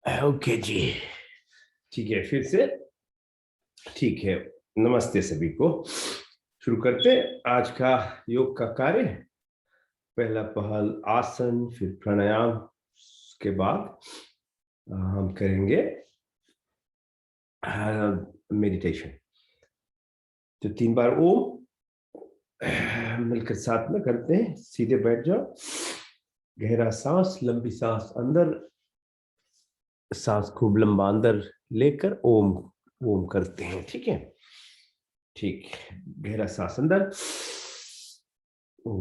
Okay जी। ठीक है, फिर से ठीक है। नमस्ते सभी को। शुरू करते आज का योग का कार्य। पहला पहल आसन, फिर प्राणायाम के बाद हम करेंगे मेडिटेशन। तो 3 बार ओम मिलकर साथ में करते हैं। सीधे बैठ जाओ, गहरा सांस, लंबी सांस अंदर, सांस खूब लंबा अंदर लेकर ओम ओम करते हैं। ठीक है, ठीक। गहरा सांस अंदर, ओ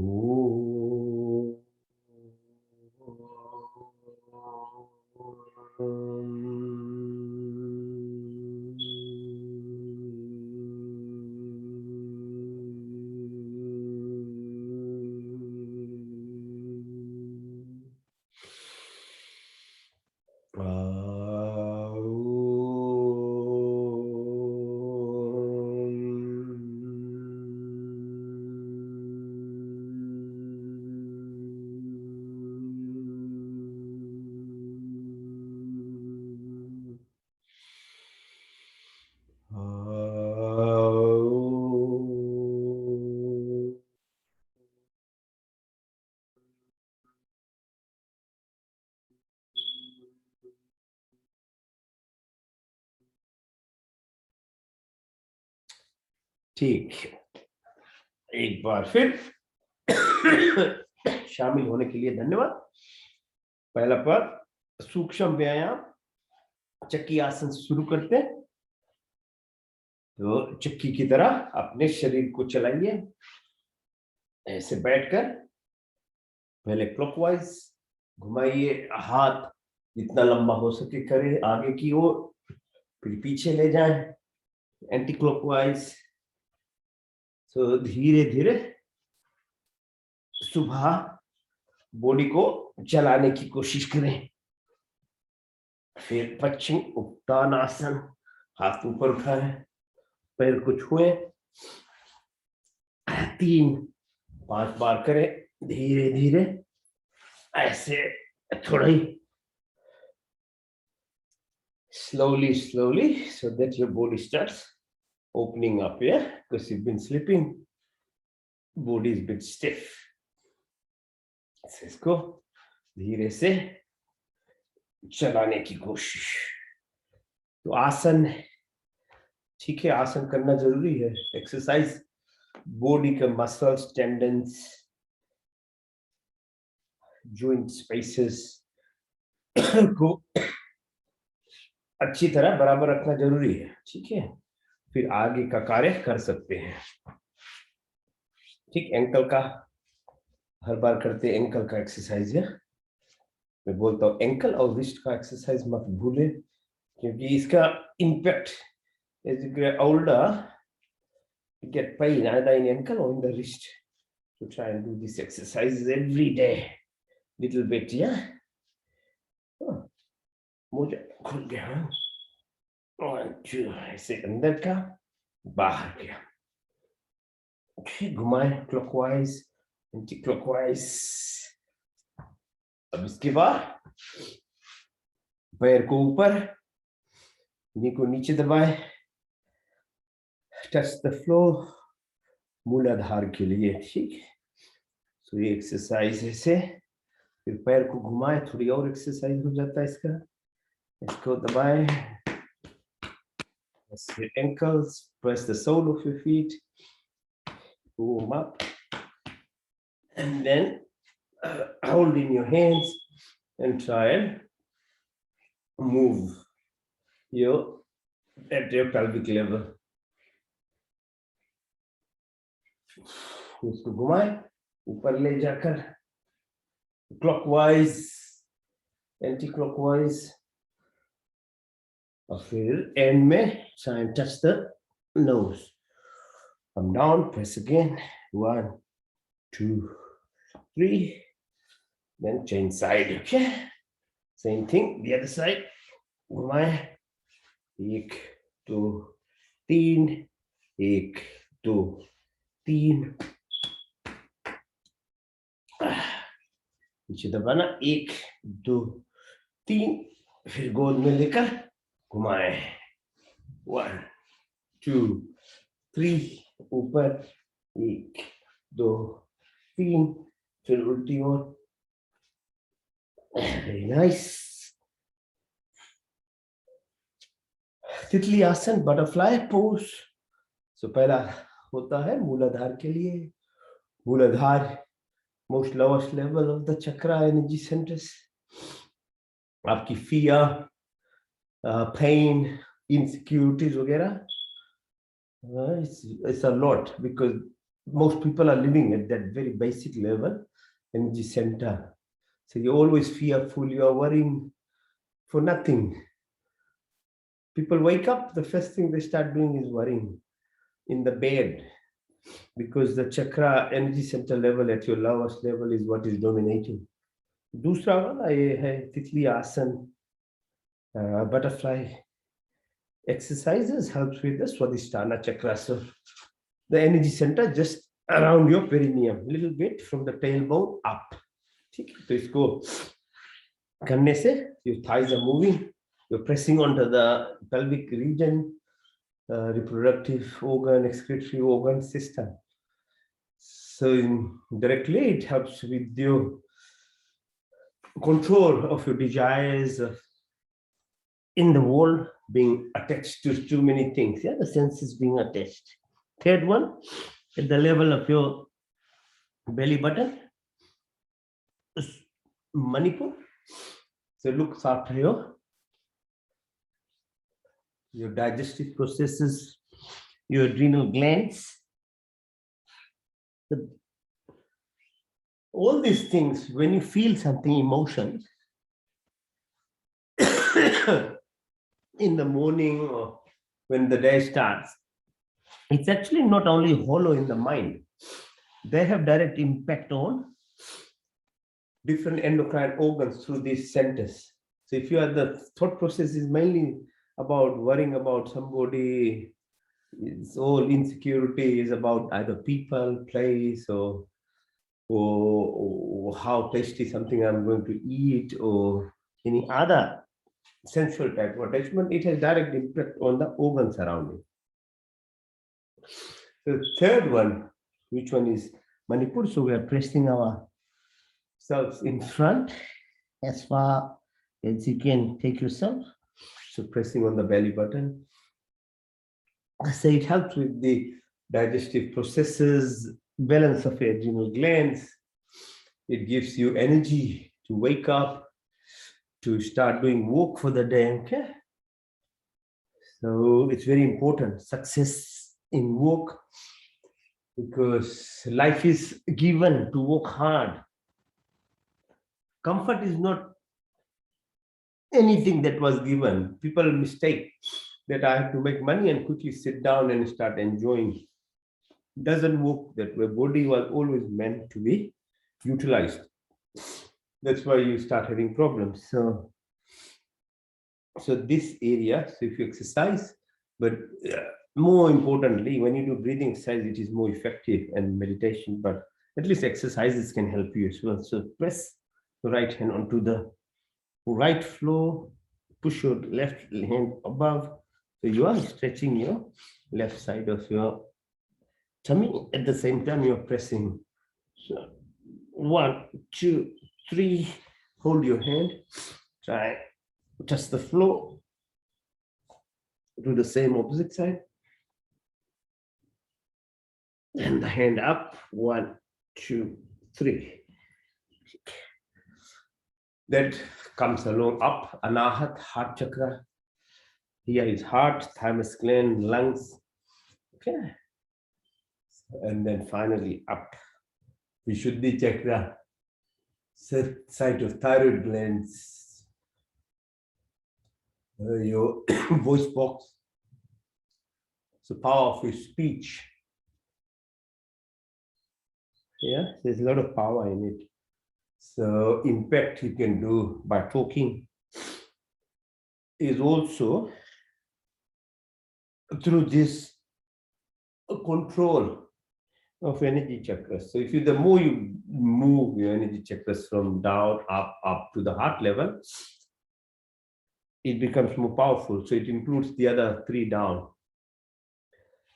ठीक। एक बार फिर शामिल होने के लिए धन्यवाद। पहला पद सूक्ष्म व्यायाम, चक्की आसन से शुरू करते हैं। तो चक्की की तरह अपने शरीर को चलाइए, ऐसे बैठकर। पहले क्लॉकवाइज घुमाइए, हाथ जितना लंबा हो सके करें आगे की ओर, फिर पीछे ले जाएं एंटी क्लॉकवाइज। तो धीरे धीरे सुबह बॉडी को चलाने की कोशिश करें। फिर पश्चिम उत्तान आसन, हाथ ऊपर उठाएं, पैर को छुए, 3-5 बार करें धीरे धीरे, ऐसे थोड़ा ही slowly so that your body starts opening up, yeah, because you've been sleeping, body is a bit stiff। इसको धीरे से चलाने की कोशिश। तो आसन, ठीक है, आसन करना जरूरी है। एक्सरसाइज बॉडी के मसल्स, टेंडन्स, जॉइंट स्पेसेस को अच्छी तरह बराबर रखना जरूरी है। ठीक है, फिर आगे का कार्य कर सकते हैं। ठीक, एंकल का हर बार करते, एंकल का एक्सरसाइज है। मैं बोलता हूँ एंकल और रिस्ट का एक्सरसाइज मत भूले, क्योंकि इसका impact as you get older, you get pain either in ankle or in the wrist. So try and do these exercises every day, little bit, yeah. मोजा खुल गया। 1 2 ऐसे अंदर का, बाहर गया। घुमाए क्लॉकवाइज, एंटी क्लॉकवाइज। अब इसके बाद पैर को ऊपर, नी को नीचे दबाए, टच द फ्लोर, मूलाधार के लिए। ठीक, तो ये एक्सरसाइज ऐसे। फिर पैर को घुमाए, थोड़ी और एक्सरसाइज हो जाता है इसका। इसको दबाए, press your ankles, press the sole of your feet, warm up, and then hold in your hands and try and move your at your pelvic level। उसको घुमाए, ऊपर ले जाकर क्लॉकवाइज, एंटी क्लॉकवाइज, और फिर एंड में try and touch the nose। Come down, press again, 1 2 3, then change side। Okay, same thing the other side। घुमाए, 1 2 3, 1 2 3, नीचे दबाना, 1 2 3, फिर गोद में लेकर घुमाएं. 1 2 3 ऊपर 1 2 3 फिर उल्टी ओर. Very nice. तितली आसन, बटरफ्लाई पोज. सो पहला होता है मूलाधार के लिए. मूलाधार most lowest level of the chakra energy centers. आपकी fear, pain, insecurities वगैरह, it's a lot because most people are living at that very basic level energy center. So you're always fearful, you are worrying for nothing. People wake up, the first thing they start doing is worrying in the bed because the chakra energy center level at your lowest level is what is dominating. दूसरा वाला ये है तितली आसन, butterfly exercises helps with the Swadhisthana chakra. So the energy center just around your perineum, little bit from the tailbone up. ठीक है, तो इसको करने से your thighs are moving, you're pressing onto the pelvic region, reproductive organ, excretory organ system. So directly it helps with your control of your desires in the world being attached to too many things. Yeah, the senses being attached. Third one, at the level of your belly button, Manipur. So looks after your digestive processes, your adrenal glands. All these things, when you feel something, emotions, in the morning or when the day starts, it's actually not only hollow in the mind, they have direct impact on different endocrine organs through these centers. So if you are, the thought process is mainly about worrying about somebody, it's all insecurity is about either people, place, or how tasty something I'm going to eat, or any other sensual type of attachment, it has direct impact on the organs around it. The third one, which one is Manipur? So we are pressing ourselves in front as far as you can take yourself. So pressing on the belly button. So it helps with the digestive processes, balance of your adrenal glands. It gives you energy to wake up, to start doing work for the day. Okay. So it's very important, success in work, because life is given to work hard. Comfort is not anything that was given. People mistake that I have to make money and quickly sit down and start enjoying. It doesn't work that way. Body was always meant to be utilized. That's why you start having problems. So this area, so if you exercise, but more importantly, when you do breathing exercise, it is more effective, and meditation, but at least exercises can help you as well. So press the right hand onto the right floor, push your left hand above. So you are stretching your left side of your tummy. At the same time, you're pressing. So 1 2 3, hold your hand, try touch the floor, do the same opposite side, and the hand up. 1 2 3. That comes along up, anahat, heart chakra. Here is heart, thymus gland, lungs. Okay. And then finally up, Vishuddhi chakra, site of thyroid glands, your voice box. So power of your speech. Yeah, there's a lot of power in it. So impact you can do by talking is also through this control of energy chakras. So if you, the more you move your energy chakras from down, up to the heart level, it becomes more powerful. So it includes the other three down.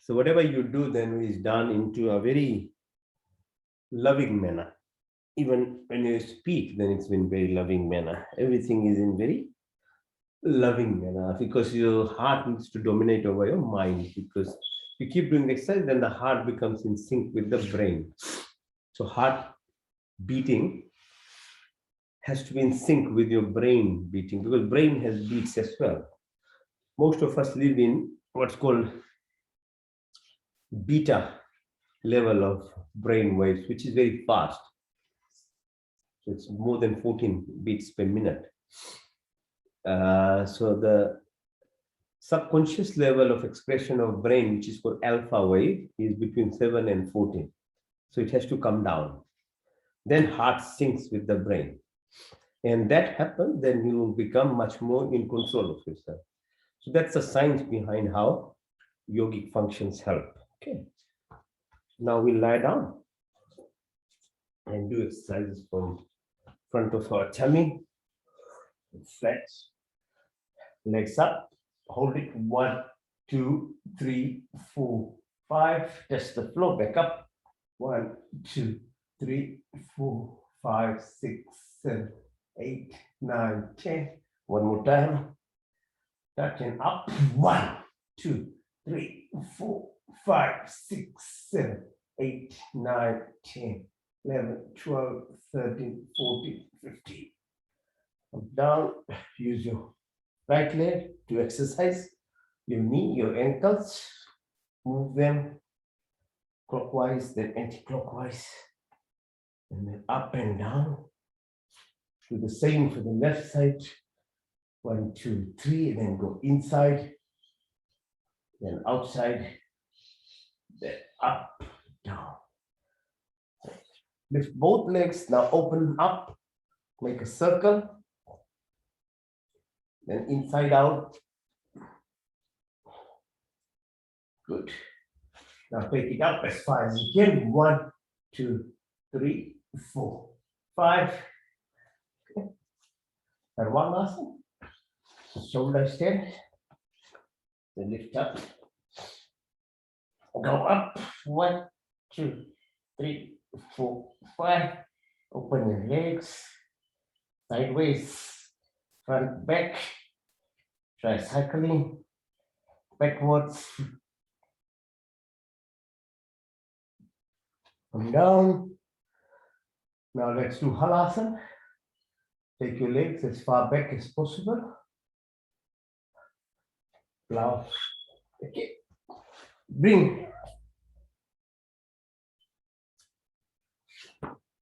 So whatever you do then is done into a very loving manner. Even when you speak, then it's in very loving manner. Everything is in very loving manner because your heart needs to dominate over your mind. Because you keep doing the exercise, then the heart becomes in sync with the brain. So heart beating has to be in sync with your brain beating, because brain has beats as well. Most of us live in what's called beta level of brain waves, which is very fast. So it's more than 14 beats per minute. So the subconscious level of expression of brain, which is called alpha wave, is between 7 and 14. So it has to come down. Then heart syncs with the brain. And that happens, then you will become much more in control of yourself. So that's the science behind how yogic functions help. Okay. Now we lie down and do exercises from front of our tummy. Flat. Legs up. Hold it. 1, 2, 3, 4, 5. Test the floor. Back up. 1, 2, 3, 4, 5, 6, 7, 8, 9, 10. One more time. Touch and up. 1, 2, 3, 4, 5, 6, 7, 8, 9, 10, 11, 12, 13, 14, 15. Come down. Use your right leg to exercise your knee, your ankles. Move them clockwise, then anti-clockwise. And then up and down. Do the same for the left side. 1, 2, 3, and then go inside, then outside, then up, down. Lift both legs, now open up, make a circle, then inside out. Good. Now take it up as far as you can. 1, 2, 3, 4, 5. Okay. And one last one. Shoulder extend. Then lift up. Go up. 1, 2, 3, 4, 5. Open your legs. Sideways. Front, back. Try cycling. Backwards. Come down. Now let's do halasana. Take your legs as far back as possible. Now, okay. Bring.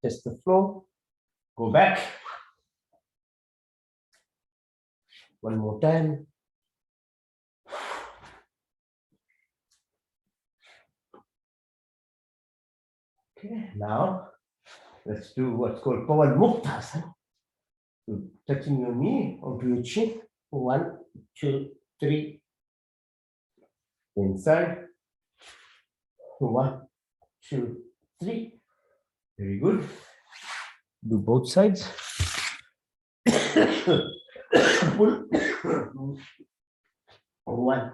Test the floor. Go back. One more time. Okay, now let's do what's called Pawan Muktasana. So touching your knee onto your chin. 1, 2, 3. Inside. 1, 2, 3. Very good. Do both sides. Pull. 1,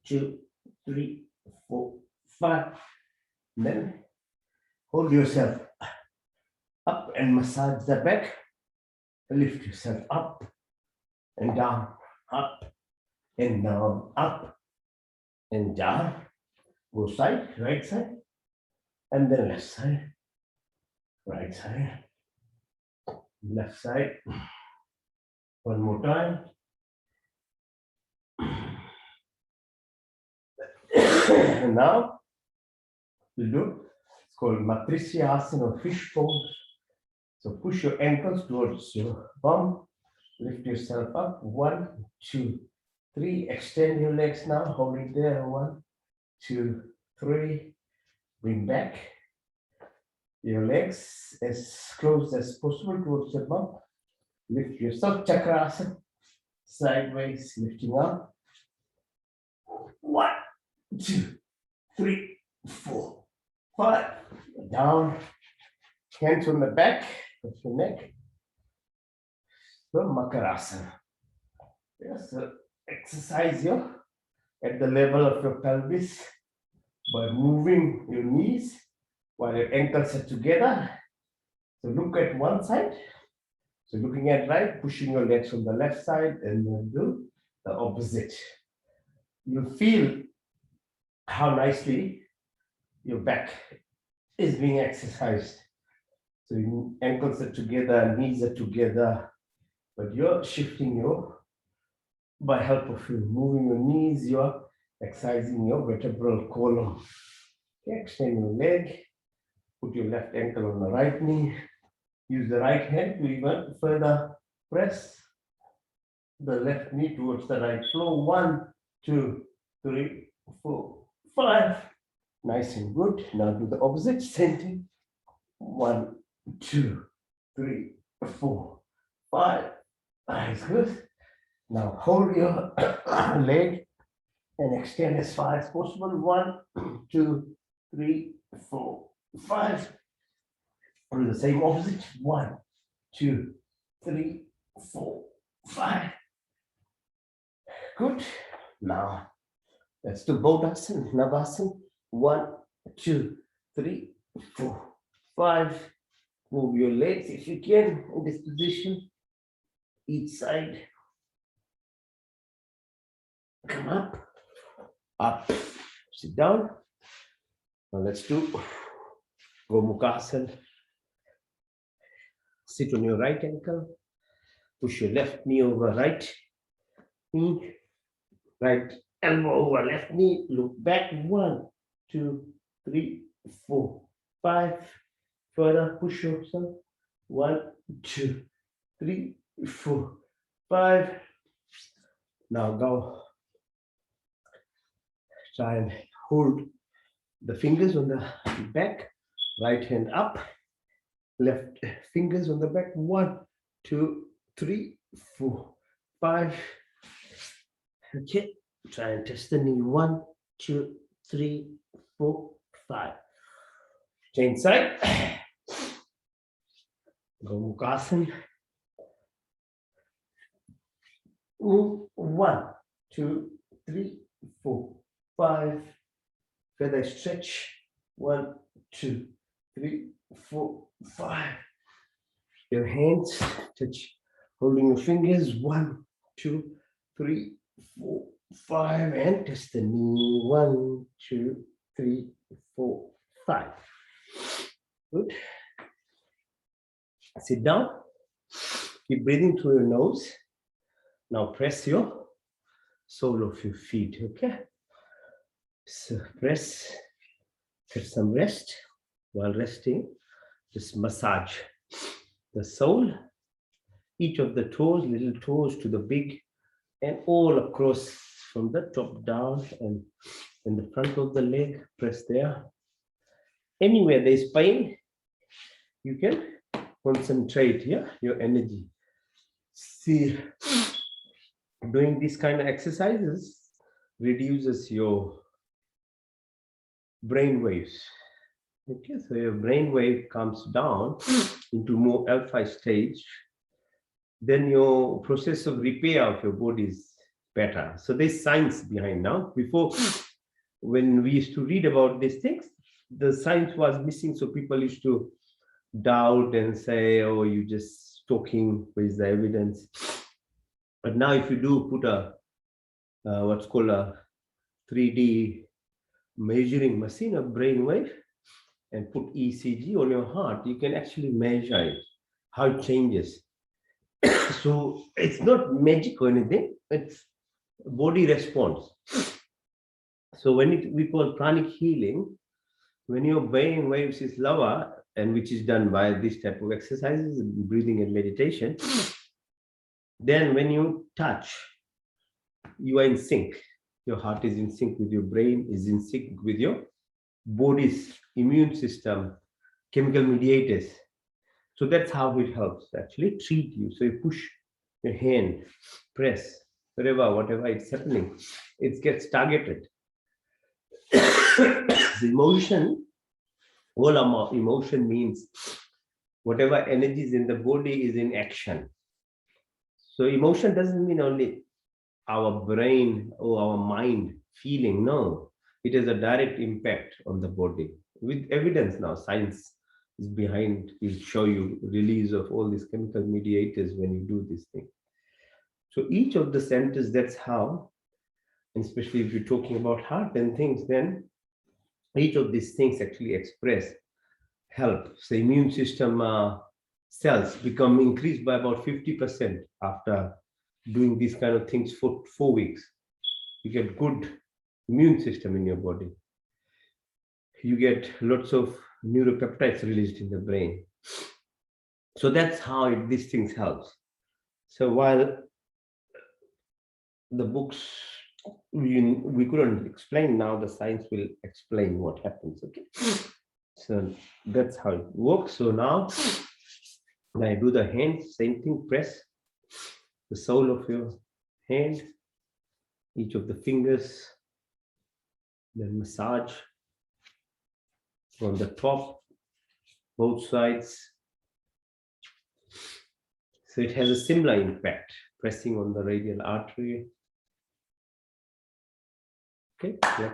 2, 3, 4, 5. Then hold yourself up and massage the back. Lift yourself up and down, up and down, up and down. Go side, right side, and then left side, right side, left side. One more time. And now we'll do, it's called Matrisya Asana or fish pose. So push your ankles towards your bum, lift yourself up. 1, 2, 3. Extend your legs now. Hold it there. 1, 2, 3. Bring back your legs as close as possible towards your bum. Lift yourself. Chakrasana. Sideways, lifting up. 1, 2, 3, 4, 5. Down. Hands on the back of your neck. So Makarasana. Yes, so exercise your at the level of your pelvis by moving your knees while your ankles are together. So look at one side. So looking at right, pushing your legs from the left side, and then do the opposite. You feel how nicely your back is being exercised. So your ankles are together, knees are together, but you're shifting your, by help of you moving your knees, you're exercising your vertebral column. Okay, extend your leg, put your left ankle on the right knee, use the right hand to even further press the left knee towards the right floor. 1, 2, 3, 4, 5. Nice and good. Now do the opposite. Same thing. 1, 2, 3, 4, 5. Nice, good. Now hold your leg and extend as far as possible. 1, 2, 3, 4, 5. Do the same opposite. 1, 2, 3, 4, 5. Good. Now let's do Bodhasana, Navasana. 1, 2, 3, 4, 5. Move your legs if you can in this position. Each side. Come up, sit down. Now let's do Gomukhasana. Sit on your right ankle. Push your left knee over right knee. Right elbow over left knee. Look back. 1, 2, 3, 4, 5. Further push yourself. 1, 2, 3, 4, 5. Now go. Try and hold the fingers on the back. Right hand up. Left fingers on the back. 1, 2, 3, 4, 5. Okay. Try and test the knee. 1, 2, 3, 4, 5. Change side. Gomukhasana. Move. 1, 2, 3, 4, 5. Further stretch. 1, 2, 3, 4, 5. Your hands touch, holding your fingers. 1, 2, 3, 4, 5. And test the knee. 1, 2, 3, 4, 5. Good. Sit down. Keep breathing through your nose. Now press your sole of your feet. Okay. So press. Get some rest. While resting, just massage the sole, each of the toes, little toes to the big, and all across from the top down and in the front of the leg. Press there. Anywhere there is pain, you can concentrate here, your energy. See, doing these kind of exercises reduces your brain waves. Okay, so your brain wave comes down into more alpha stage, then your process of repair of your body is better. So there's science behind now. Before, when we used to read about these things, the science was missing, so people used to doubt and say, oh, you just talking, where's the evidence? But now if you do put a what's called a 3D measuring machine of brainwave and put ECG on your heart, you can actually measure it, how it changes. So it's not magic or anything, it's body response. So when we call pranic healing, when your brain waves is lower, and which is done by this type of exercises, breathing and meditation, then when you touch, you are in sync. Your heart is in sync with your brain, is in sync with your body's immune system, chemical mediators. So that's how it helps actually treat you. So you push your hand, press, whatever it's happening, it gets targeted. The emotion, all our emotion means whatever energy is in the body is in action. So emotion doesn't mean only our brain or our mind feeling. No, it has a direct impact on the body. With evidence now, science is behind, will show you release of all these chemical mediators when you do this thing. So each of the centers, that's how, and especially if you're talking about heart and things, then each of these things actually express help. So immune system cells become increased by about 50% after doing these kind of things for 4 weeks. You get good immune system in your body. You get lots of neuropeptides released in the brain. So that's how these things helps. So while the books we couldn't explain, now the science will explain what happens. Okay, so that's how it works. So now when I do the hands, same thing, press the sole of your hand, each of the fingers, then massage from the top, both sides. So it has a similar impact, pressing on the radial artery. Okay, yeah.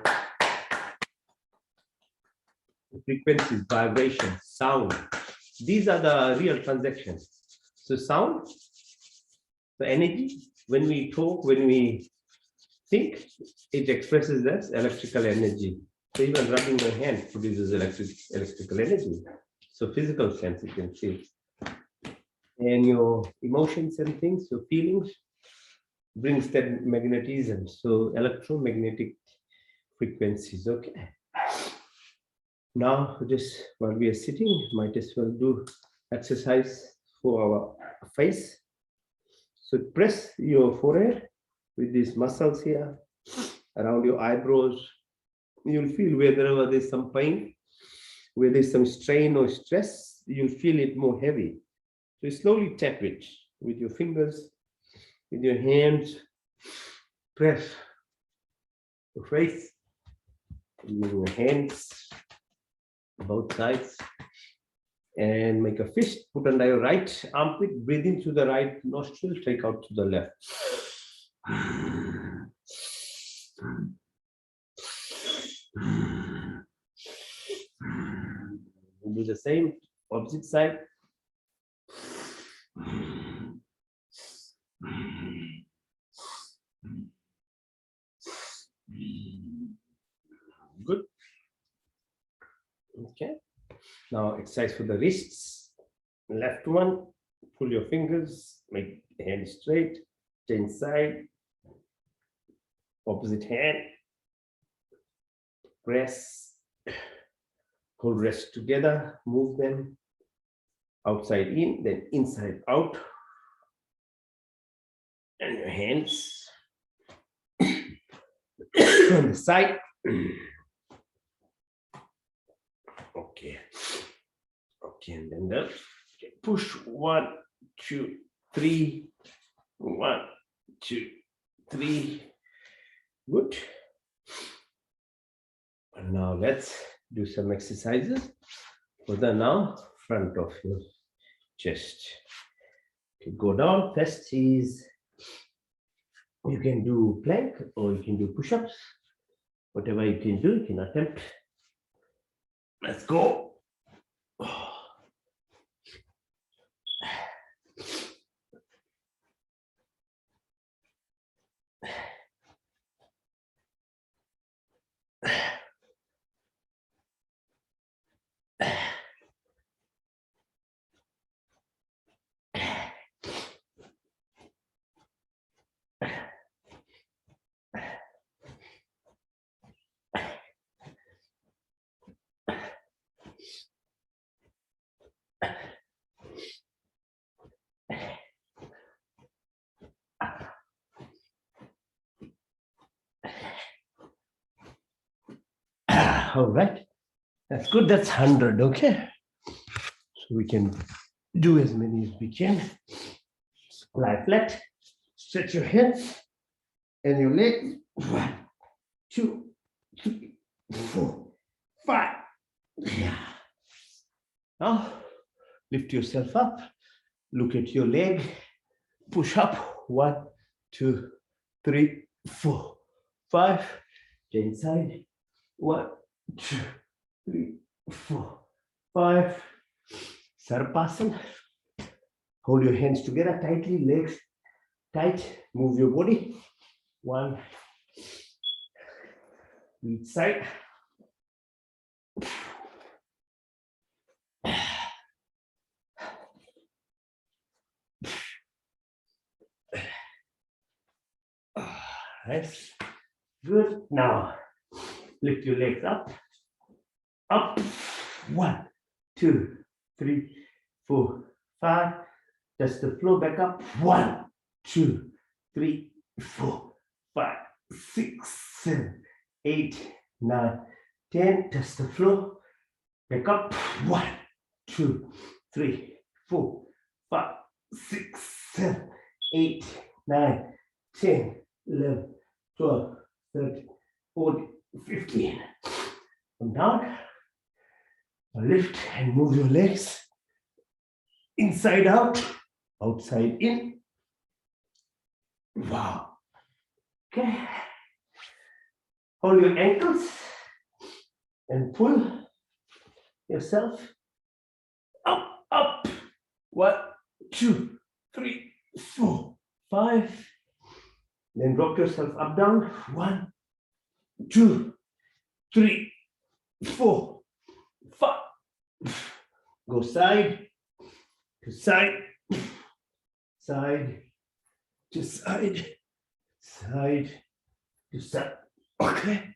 Frequencies, vibration, sound. These are the real transactions. So sound, the energy, when we talk, when we think, it expresses as electrical energy. So even rubbing your hand produces electrical energy. So physical sense, you can see. And your emotions and things, your feelings, brings that magnetism. So electromagnetic frequencies. Okay. Now, just while we are sitting, might as well do exercise for our face. So press your forehead with these muscles here around your eyebrows. You'll feel wherever there's some pain, where there's some strain or stress, you'll feel it more heavy. So you slowly tap it with your fingers, with your hands. Press your face, using your hands, both sides, and make a fist. Put under your right armpit, breathe in through the right nostril, take out to the left. Do the same, opposite side. Good. Okay. Now exercise for the wrists. Left one, pull your fingers, make the hand straight, change side, opposite hand, press, hold wrists together, move them outside in, then inside out, and your hands on the side. Okay. Okay, and then the push 1, 2, 3. 1, 2, 3. Good. And now let's do some exercises for the now front of your chest. Okay, go down. First is you can do plank or you can do push-ups. Whatever you can do, you can attempt. Let's go. All right, that's good. That's 100. Okay, so we can do as many as we can. Lie flat, stretch your hands and your legs. 1, 2, 3, 4, 5. Yeah. Now lift yourself up, look at your leg, push up. 1, 2, 3, 4, 5. Change side. 1, 2, 3, 4, 5. Sarpasana. Hold your hands together tightly, legs tight. Move your body. 1. Each side. Nice. Good. Now, lift your legs up. Up. 1, 2, 3, 4, 5. Touch the floor back up. 1, 2, 3, 4, 5, 6, 7, 8, 9, 10. Touch the floor. Back up. 1, 2, 3, 4, 5, 6, 7, 8, 9, 10, 11, 12, 13, 14, 15. Come down. Lift and move your legs. Inside out. Outside in. Wow. Okay. Hold your ankles and pull yourself up, up. 1, 2, 3, 4, 5. Then drop yourself up, down. 1, 2, 3, 4, 5. Go side to side, side to side, side to side. Okay.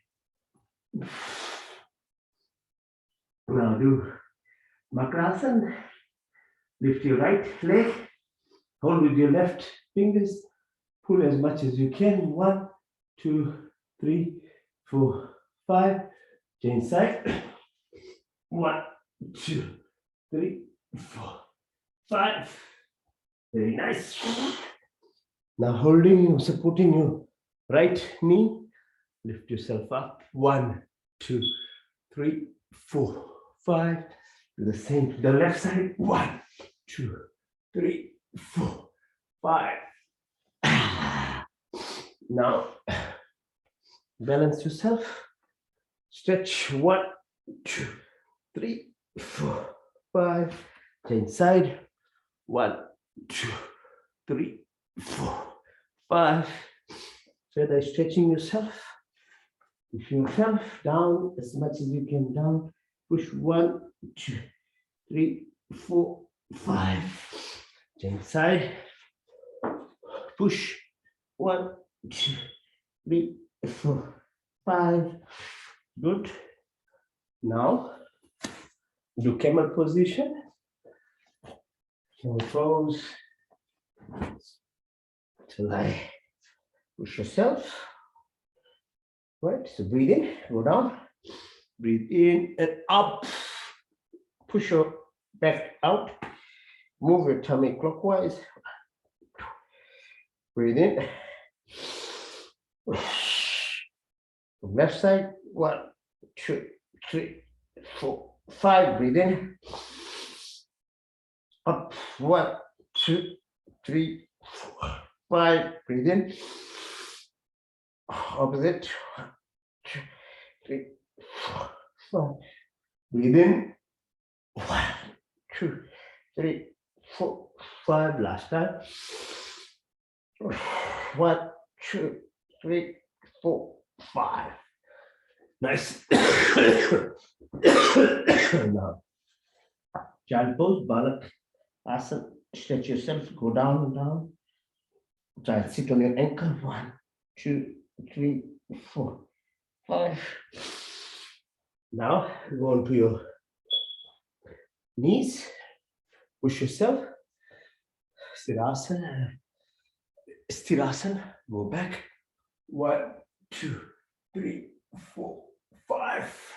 Now do Makrasana. Lift your right leg. Hold with your left fingers. Pull as much as you can. 1, 2, 3, 4, 5. Change side. 1, 2, 3, 4, 5. Very nice. Now holding, supporting your right knee. Lift yourself up. 1, 2, 3, 4, 5. Do the same to the left side. 1, 2, 3, 4, 5. Now balance yourself. Stretch. 1, 2, 3, 4, 5. Change side. 1, 2, 3, 4, 5. Further stretching yourself. Push yourself down as much as you can. Down. Push. 1, 2, 3, 4, 5. Change side. Push. 1, 2, 3, 4, 5. Good. Now do camel position. Your toes till I push yourself. Right. So breathe in, go down. Breathe in and up. Push your back out. Move your tummy clockwise. Breathe in. From left side. 1, 2, 3, 4, 5. Breathe in. Up. 1, 2, 3, 4, 5. Breathe in. Opposite. 1, 2, 3, 4, 5. Breathe in. 1, 2, 3, 4, 5. Last time. 1, 2, 3, 4, 5. Nice. Now, child pose, balak asana. Stretch yourself. Go down and down. Try and sit on your ankle. 1, 2, 3, 4, 5. Now go on to your knees. Push yourself. Stirasana. Stirasana. Go back. 1, 2, 3, 4, 5.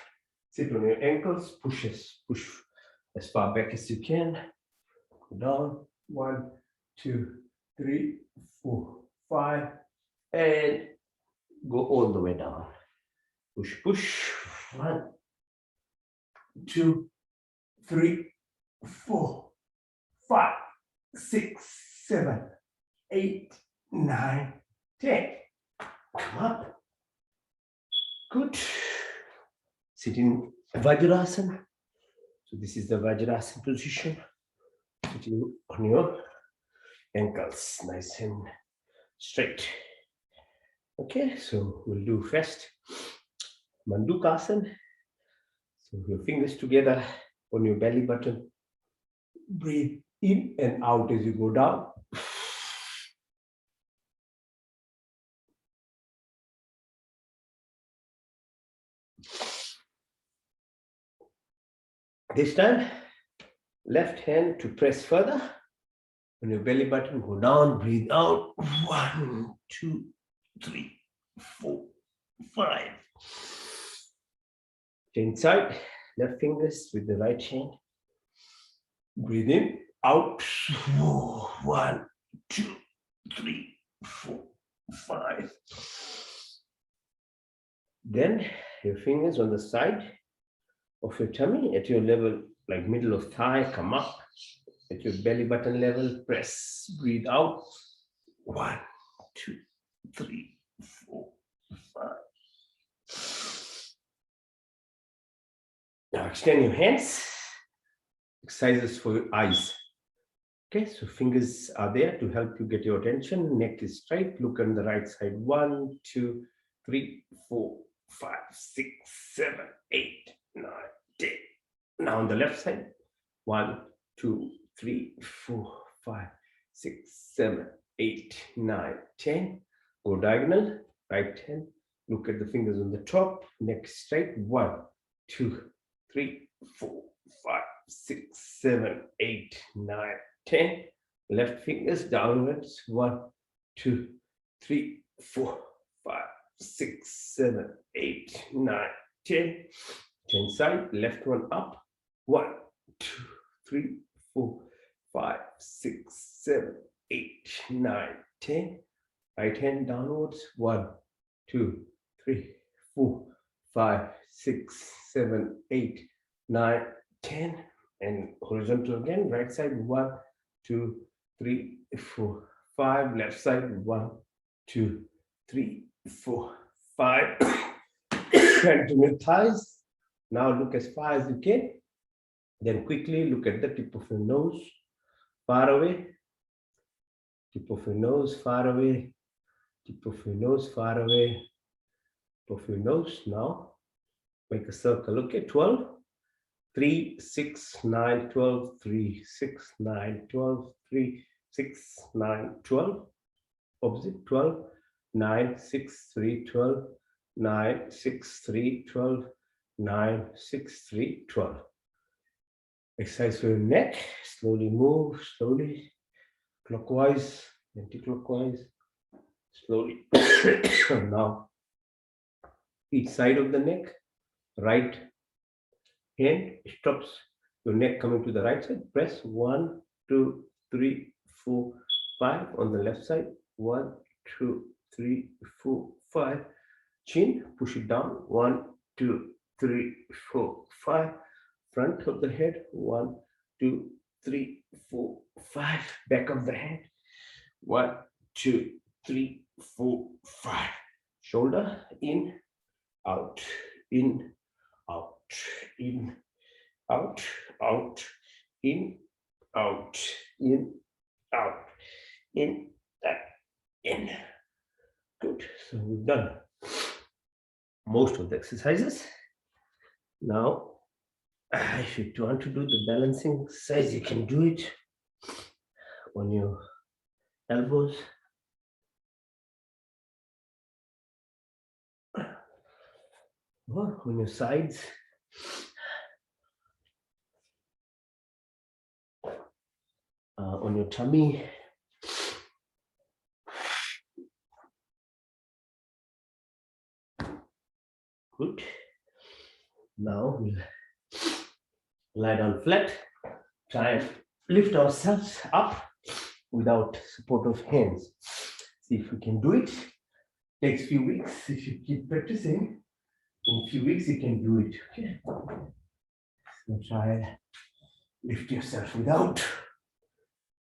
Sit on your ankles. Push as far back as you can. Go down. 1, 2, 3, 4, 5. And go all the way down. Push, push. 1, 2, 3, 4, 5, 6, 7, 8, 9, 10. Come up. Good. Sit in Vajrasana. So this is the Vajrasana position. Sitting on your ankles, nice and straight. Okay, so we'll do first Mandukasana. So your fingers together on your belly button. Breathe in and out as you go down. This time, left hand to press further. On your belly button, go down, breathe out. 1, 2, 3, 4, 5. Change side, left fingers with the right hand. Breathe in, out. 1, 2, 3, 4, 5. Then your fingers on the side of your tummy at your level, like middle of thigh, come up at your belly button level, press, breathe out. 1, 2, 3, 4, 5. Now extend your hands, exercises for your eyes. Okay, so fingers are there to help you get your attention. Neck is straight, look on the right side. 1, 2, 3, 4, 5, 6, 7, 8, 9, 10. Now on the left side, 1, 2, 3, 4, 5, 6, 7, 8, 9, 10. Go diagonal, right hand. Look at the fingers on the top, neck straight. 1, 2, 3, 4, 5, 6, 7, 8, 9, 10. Left fingers downwards. 1, 2, 3, 4, 5, 6, 7, 8, 9, 10. Change side, left one up. 1, 2, 3, 4, 5, 6, 7, 8, 9, 10. Right hand downwards. 1, 2, 3, 4, 5, 6, 7, 8, 9, 10. And horizontal again. Right side. 1, 2, 3, 4, 5. Left side. 1, 2, 3, 4, 5. Continue thighs. Now look as far as you can. Then quickly look at the tip of your nose, far away. Tip of your nose, far away. Tip of your nose, far away. Tip of your nose. Now make a circle. Okay, 12. 3, 6, 9, 12. 3, 6, 9, 12. 3, 6, 9, 12. Opposite. 12. 9, 6, 3, 12. 9, 6, 3, 12. 9, 6, 3, 12. Exercise for your neck. Slowly move, slowly, clockwise, anti-clockwise, slowly. Now, each side of the neck, right hand stops your neck coming to the right side. Press 1, 2, 3, 4, 5 on the left side. 1, 2, 3, 4, 5. Chin, push it down. 1, 2, 3, 4, 5. Front of the head. 1, 2, 3, 4, 5. Back of the head. 1, 2, 3, 4, 5. Shoulder in, out, in, out, in, out, out, in, out, in, out, in, in. Good. So we've done most of the exercises. Now, if you want to do the balancing exercise, you can do it on your elbows. Or on your sides. On your tummy. Good. Now we'll lie down flat. Try and lift ourselves up without support of hands. See if we can do it. Takes few weeks. If you keep practicing, in a few weeks you can do it. Okay. So try lift yourself without,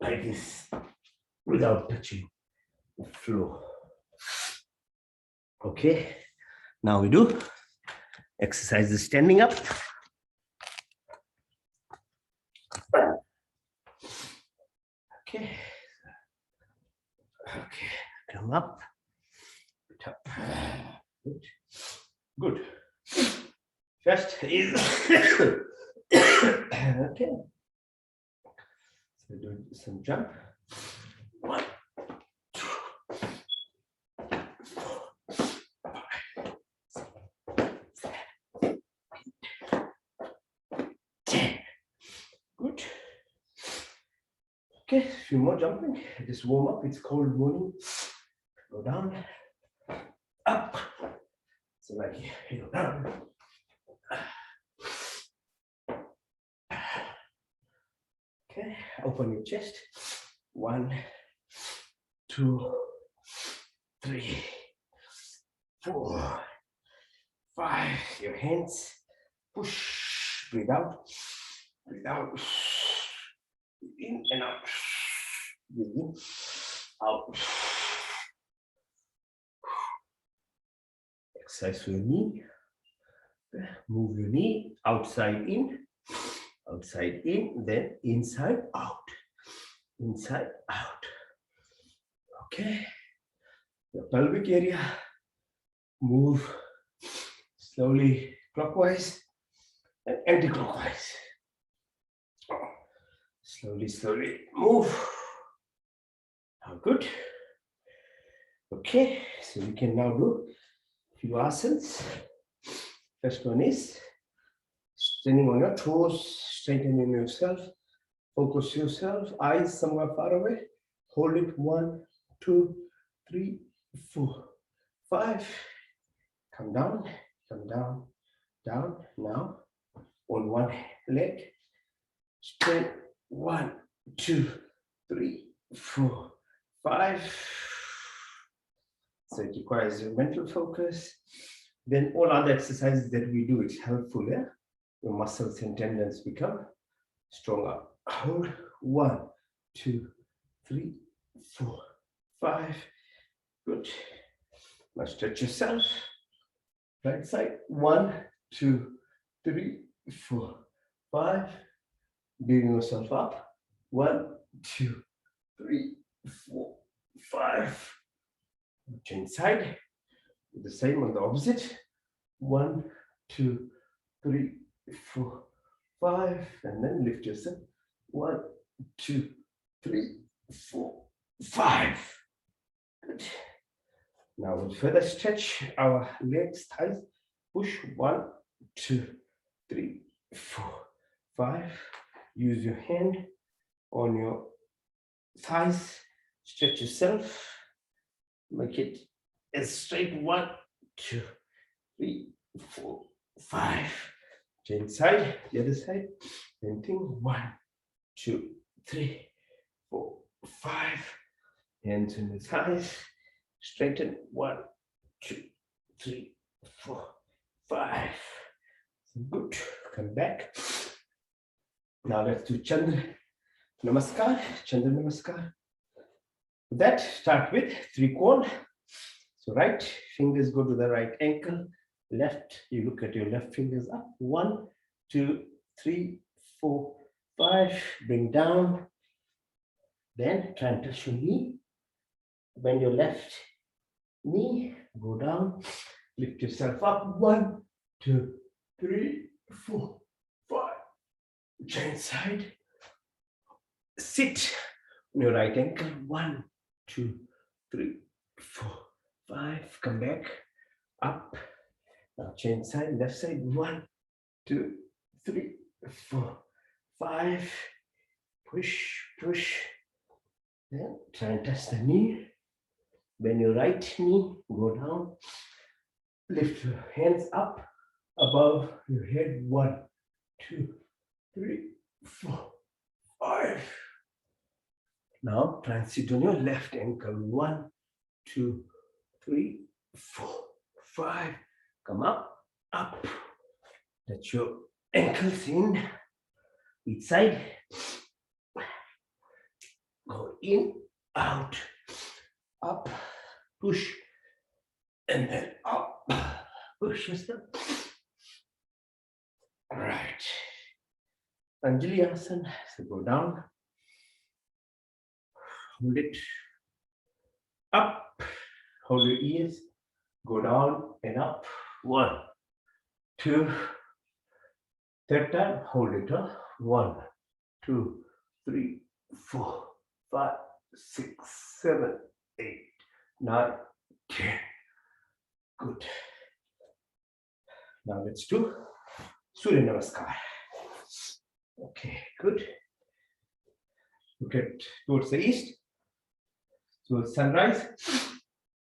like this, without touching the floor. Okay, now we do exercises standing up. Okay, okay, come up, up. Good, good. First is okay. So do some jump. 1, 2, 4, 5, 6, 7, 8, 10. Good. Okay, a few more jumping. Just warm up. It's cold morning. Go down, up. So like here, down. Okay, open your chest. 1, 2, 3, 4, 5. Your hands. Push. Breathe out. Breathe out. In and out. Breathe in. Out. Exercise for your knee. Move your knee outside in, then inside out, inside out. Okay. The pelvic area. Move slowly clockwise and anti-clockwise. Slowly, slowly move. Good. Okay, so we can now do a few asanas. First one is standing on your toes, straightening yourself, focus yourself, eyes somewhere far away. Hold it. 1, 2, 3, 4, 5. Come down, down. Now on one leg. Straight. 1, 2, 3, 4, 5. So it requires your mental focus. Then all other exercises that we do, it's helpful. Yeah, your muscles and tendons become stronger. Hold. 1, 2, 3, 4, 5. Good. Now stretch yourself. Right side. 1, 2, 3, 4, 5. Building yourself up. 1, 2, 3, 4, 5. Change side. The same on the opposite. 1, 2, 3, 4, 5. And then lift yourself. 1, 2, 3, 4, 5. Good. Now we'll further stretch our legs, thighs. Push. 1, 2, 3, 4, 5. Use your hand on your thighs. Stretch yourself. Make it as straight. 1, 2, 3, 4, 5. Change side, the other side. Same thing. 1, 2, 3, 4, 5. Hands on the thighs. Straighten. 1, 2, 3, 4, 5. Good. Come back. Now let's do Chandra Namaskar. Chandra Namaskar. For that, start with 3 cone. So right fingers go to the right ankle. Left, you look at your left fingers up. 1, 2, 3, 4, 5. Bring down. Then try and touch your knee. Bend your left knee. Go down. Lift yourself up. 1, 2, 3, 4, 5. Change side. Sit on your right ankle. 1, 2, 3, 4, 5. Come back. Up. Now change side. Left side. 1, 2, 3, 4, 5. Push, push. Then try and touch the knee. Bend your right knee. Go down. Lift your hands up above your head. 1, 2, 3, 4, 5. Now try and sit on your left ankle. 1, 2, 3, 4, 5. Come up, up. Touch your ankles in. Each side. Go in, out, up, push, and then push yourself. Right. Anjali Asana. So go down. Hold it. Up. Hold your ears. Go down and up. 1, 2. Third time, hold it up. 1, 2, 3, 4, 5, 6, 7, 8, 9, 10. Good. Now let's do Surya Namaskar. Okay, good. Look at towards the east, towards sunrise.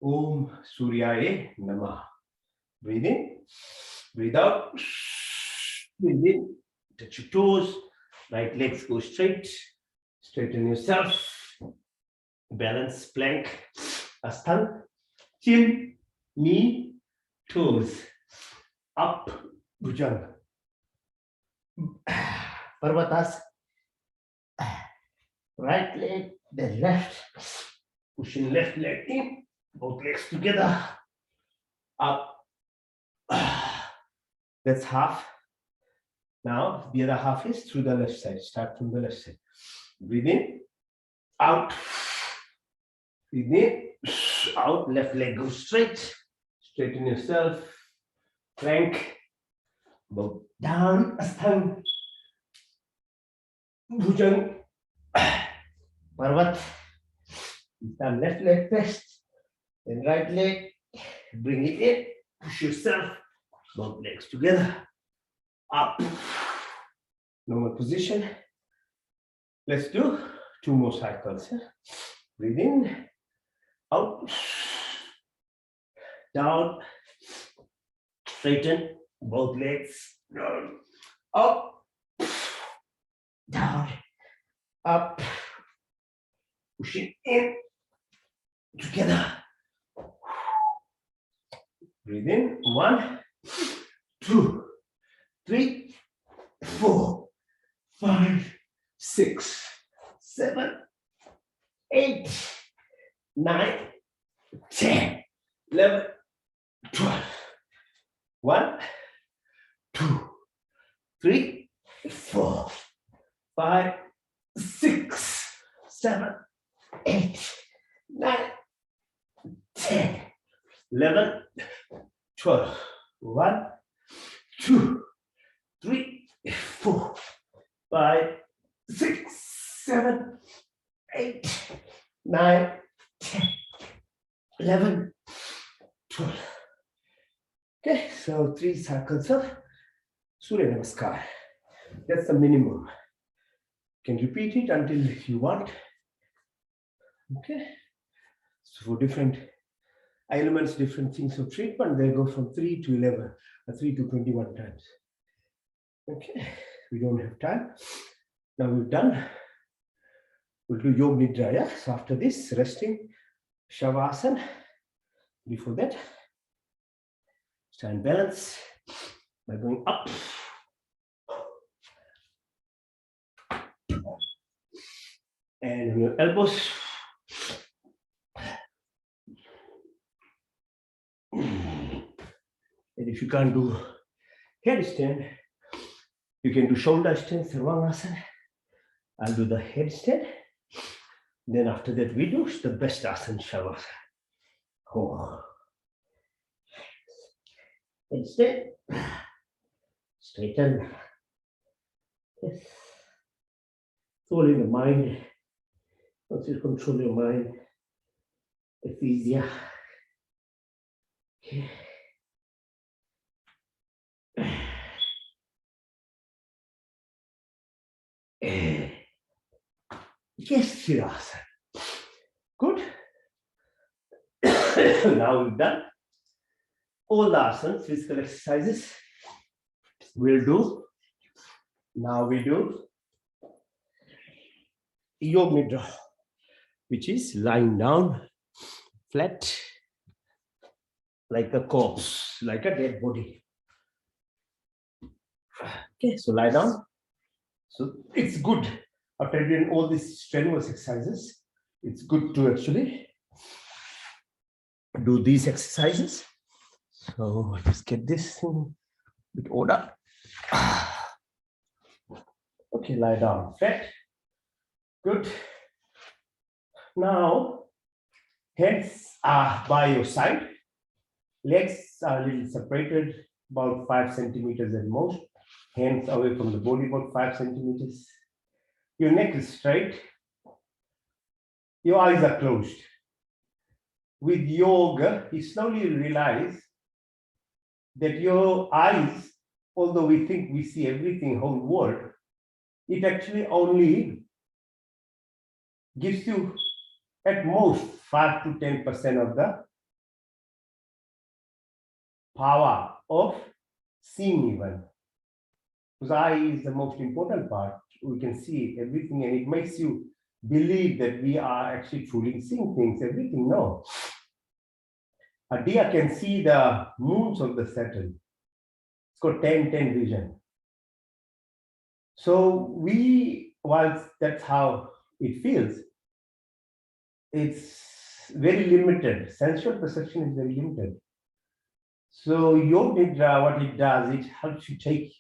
Om Suryaye Namah. Breathe in, breathe out. Breathe in, touch your toes. Right legs go straight. Straighten yourself. Balance, plank, asthang, chin, knee, toes. Up, bhujang. Parvatas. Right leg, then left. Pushing left leg in. Both legs together. Up. That's half. Now the other half is through the left side. Start from the left side. Breathe in. Out. Breathe in. Out. Left leg goes straight. Straighten yourself. Plank. Go down. Asthang. Bhujang. Parvat. Stand left leg first. Then right leg. Bring it in. Push yourself. Both legs together. Up. Normal position. Let's do 2 more cycles. Breathe in. Out. Down. Straighten. Both legs. Down. Up. Down. Up. Pushing in. Together. Breathe in. 1, 2, 3, 4, 5, 6, 7, 8, 9, 10, 11, 12. 1, 2, 3, 4, 5, 6, 7, 8, 9, 10, 11, 12. 1, 2, 3, 4, 5, 6, 7, 8, 9, 10, 11, 12. Okay, so 3 cycles of Surya Namaskar. That's the minimum. You can repeat it until you want. Okay, so for different elements, different things of treatment, they go from 3 to 11, 3 to 21 times. Okay, we don't have time. Now we've done. We'll do Yoga Nidra. Yeah? So after this, resting, Shavasana. Before that, stand balance by going up. And on your elbows. And if you can't do headstand, you can do shoulder stand, Sarvangasana. I'll do the headstand. Then after that, we do the best asana, Shavasana. Oh. Headstand. Straighten. Yes. Control your mind. Once you control your mind, it's easier. Okay. Yes, Shirasana. Good. Now we've done all the asanas, physical exercises. We'll do. Now we do Yoga Nidra, which is lying down flat like a corpse, like a dead body. Okay, so lie down. So it's good after doing all these strenuous exercises. It's good to actually do these exercises. So I just get this in with order. Okay, lie down flat. Good. Now, hands are by your side. Legs are a little separated, about 5 centimeters at most. Hands away from the body, about 5 centimeters. Your neck is straight. Your eyes are closed. With yoga, you slowly realize that your eyes, although we think we see everything, whole world, it actually only gives you at most 5 to 10% of the power of seeing even. Because eye is the most important part. We can see everything and it makes you believe that we are actually truly seeing things, everything. No. A deer can see the moons of the Saturn. It's got 10-10 vision. So whilst that's how it feels, it's very limited. Sensual perception is very limited. So Yoga Nidra, what it does, it helps you take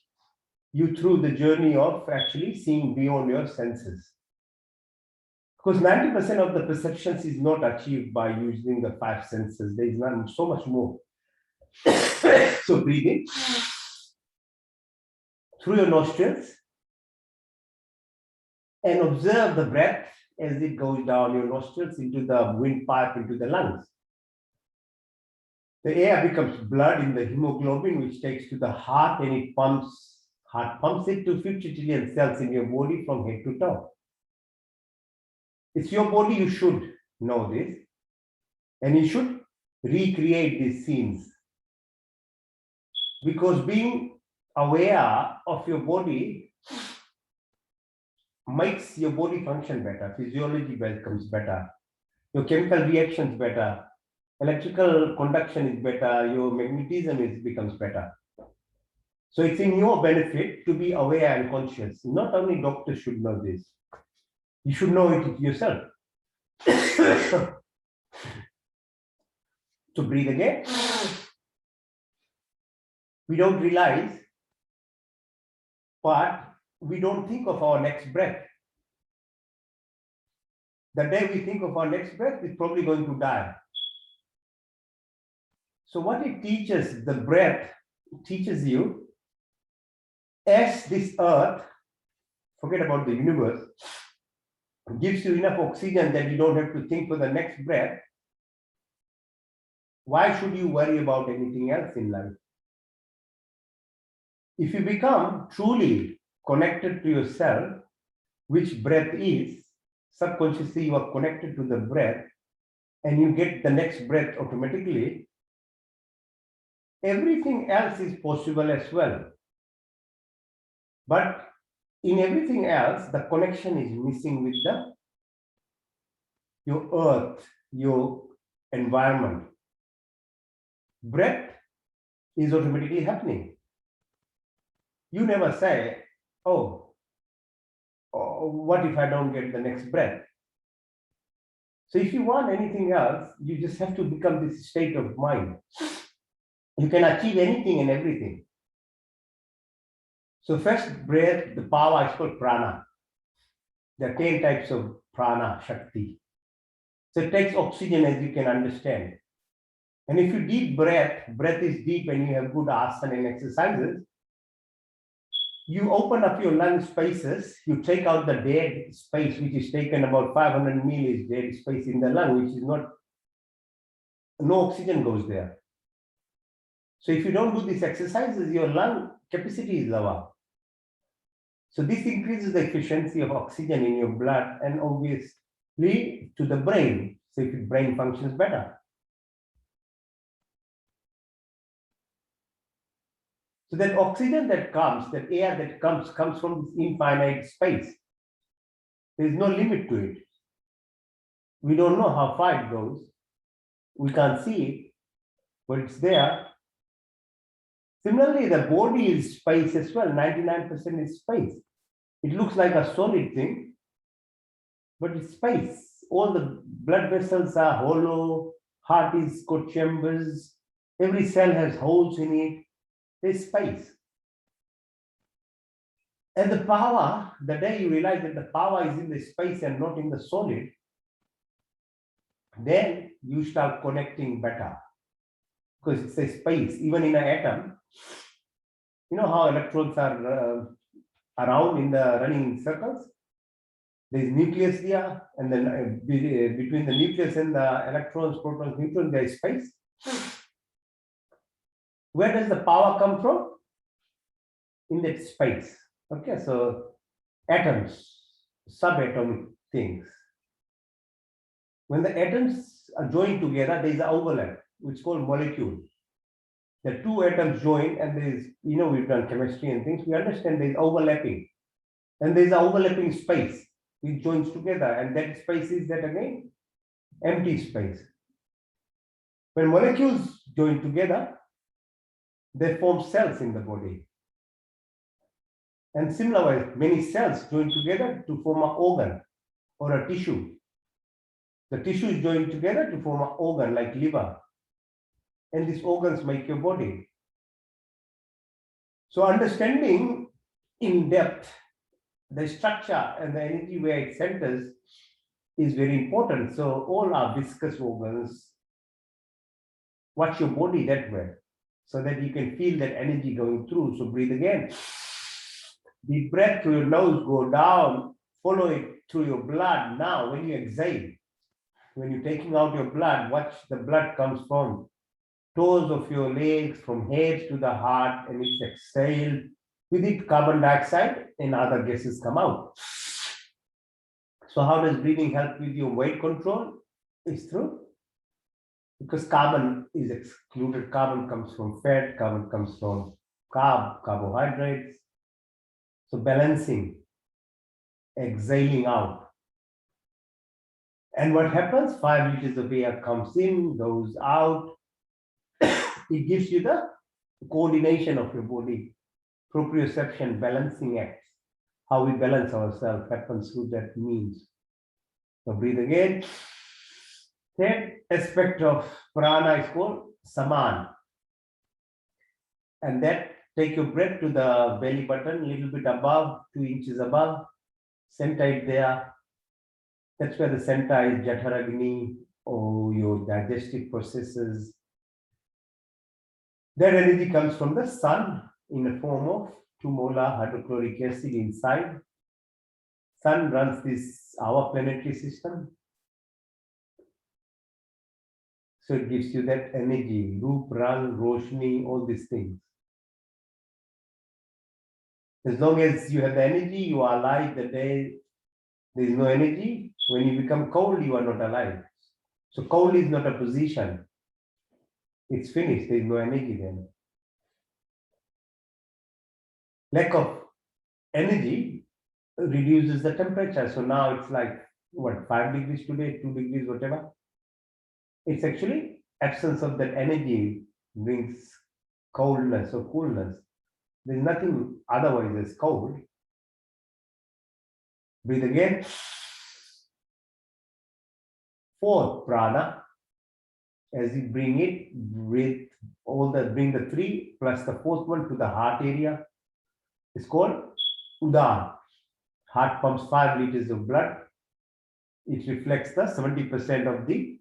you through the journey of actually seeing beyond your senses. Because 90% of the perceptions is not achieved by using the 5 senses. There is so much more. So breathe in through your nostrils and observe the breath as it goes down your nostrils into the windpipe, into the lungs. The air becomes blood in the hemoglobin, which takes to the heart and it pumps, heart pumps it to 50 trillion cells in your body from head to toe. It's your body, you should know this. And you should recreate these scenes. Because being aware of your body makes your body function better, physiology becomes better, your chemical reactions better, electrical conduction is better, your magnetism becomes better. So it's in your benefit to be aware and conscious. Not only doctors should know this, you should know it yourself. So breathe again. We don't realize, but we don't think of our next breath. The day we think of our next breath, is probably going to die. So what it teaches, the breath teaches you, as this earth, forget about the universe, gives you enough oxygen that you don't have to think for the next breath, why should you worry about anything else in life? If you become truly connected to yourself, which breath is, subconsciously you are connected to the breath, and you get the next breath automatically, everything else is possible as well. But in everything else, the connection is missing with your earth, your environment. Breath is automatically happening. You never say, oh, what if I don't get the next breath? So if you want anything else, you just have to become this state of mind. You can achieve anything and everything. So first breath, the power is called prana. There are 10 types of prana, shakti. So it takes oxygen, as you can understand. And if you deep breath is deep and you have good asana and exercises, you open up your lung spaces, you take out the dead space, which is taken about 500 ml is dead space in the lung, which is not, no oxygen goes there. So if you don't do these exercises, your lung capacity is lower. So this increases the efficiency of oxygen in your blood and obviously to the brain. So if your brain functions better. So that oxygen that comes, that air that comes from this infinite space. There is no limit to it. We don't know how far it goes. We can't see it, but it's there. Similarly, the body is space as well. 99% is space. It looks like a solid thing, but it's space. All the blood vessels are hollow, heart is got chambers, Every cell has holes in it. There's space. And the power, the day you realize that the power is in the space and not in the solid, then you start connecting better. Because it's a space, even in an atom. You know how electrons are around in the running circles? There's nucleus there, and then between the nucleus and the electrons, protons, neutrons, there is space. Where does the power come from? In that space. Okay, so atoms, subatomic things. When the atoms are joined together, there is an overlap, which is called molecule. The two atoms join, and there is, we've done chemistry and things, we understand there is overlapping. And there is an overlapping space which joins together, and that space is that again? Empty space. When molecules join together, they form cells in the body. And similarly, many cells join together to form an organ or a tissue. The tissue is joined together to form an organ like liver. And these organs make your body. So understanding in depth the structure and the energy where it centers is very important. So all our viscous organs, watch your body that way, so that you can feel that energy going through. So breathe again. Deep breath through your nose, go down, follow it through your blood. Now, when you exhale, when you're taking out your blood, watch the blood comes from toes of your legs, from head to the heart, and it's exhaled. With it, carbon dioxide and other gases come out. So how does breathing help with your weight control? It's through, because carbon is excluded. Carbon comes from fat, carbon comes from carbohydrates. So balancing, exhaling out. And what happens? 5 liters of air comes in, goes out. It gives you the coordination of your body, proprioception, balancing acts. How we balance ourselves happens through that means. So breathe again. Third aspect of prana is called saman. And that, take your breath to the belly button, a little bit above, 2 inches above, center it there. That's where the center is Jataragni, or your digestive processes. That energy comes from the sun in the form of 2 molar hydrochloric acid inside. Sun runs our planetary system. So it gives you that energy, Roop, Rang, Roshni, all these things. As long as you have the energy, you are alive. The day there is no energy, when you become cold, you are not alive. So cold is not a position. It's finished. There is no energy then. Lack of energy reduces the temperature. So now it's like, what, 5 degrees today, 2 degrees, whatever. It's actually absence of that energy brings coldness or coolness. There's nothing otherwise as cold. Breathe again. Fourth prana. As you bring it, bring the 3 plus the 4th one to the heart area. It's called Udar. Heart pumps 5 liters of blood. It reflects the 70% of the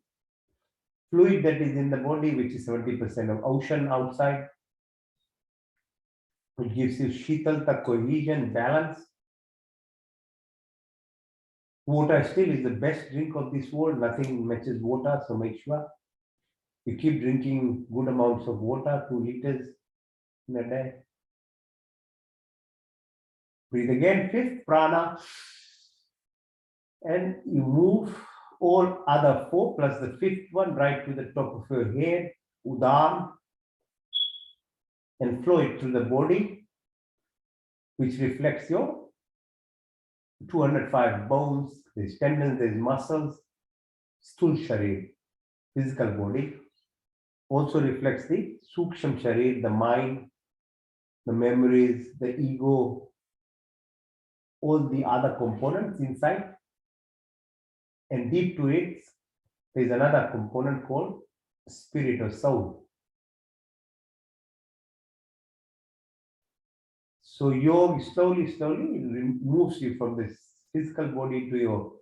fluid that is in the body, which is 70% of ocean outside. It gives you shitalta, cohesion, balance. Water still is the best drink of this world. Nothing matches water, so make sure you keep drinking good amounts of water, 2 liters in a day. Breathe again, 5th prana. And you move all other 4 plus the 5th one right to the top of your head, Udam, and flow it through the body, which reflects your 205 bones, there's tendons, there's muscles, Sthul Sharir, physical body. Also reflects the Suksham Sharir, the mind, the memories, the ego, all the other components inside. And deep to it, there's another component called spirit or soul. So yoga slowly moves you from this physical body to your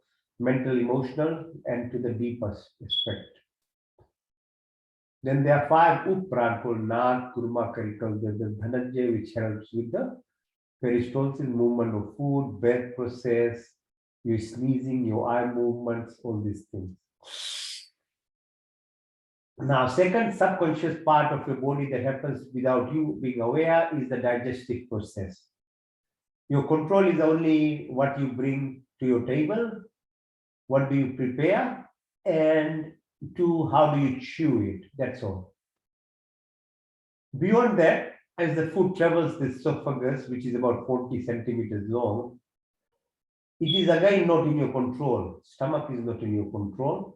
mental, emotional, and to the deepest aspect. Then there are 5 upran called Nag, Kurma, Karikal, the Dhananjay, which helps with the peristalsis movement of food, breath process, your sneezing, your eye movements, all these things. Now, second subconscious part of your body that happens without you being aware is the digestive process. Your control is only what you bring to your table, what do you prepare, and how do you chew it. That's all. Beyond that, as the food travels the esophagus, which is about 40 centimeters long, it is again not in your control. Stomach is not in your control.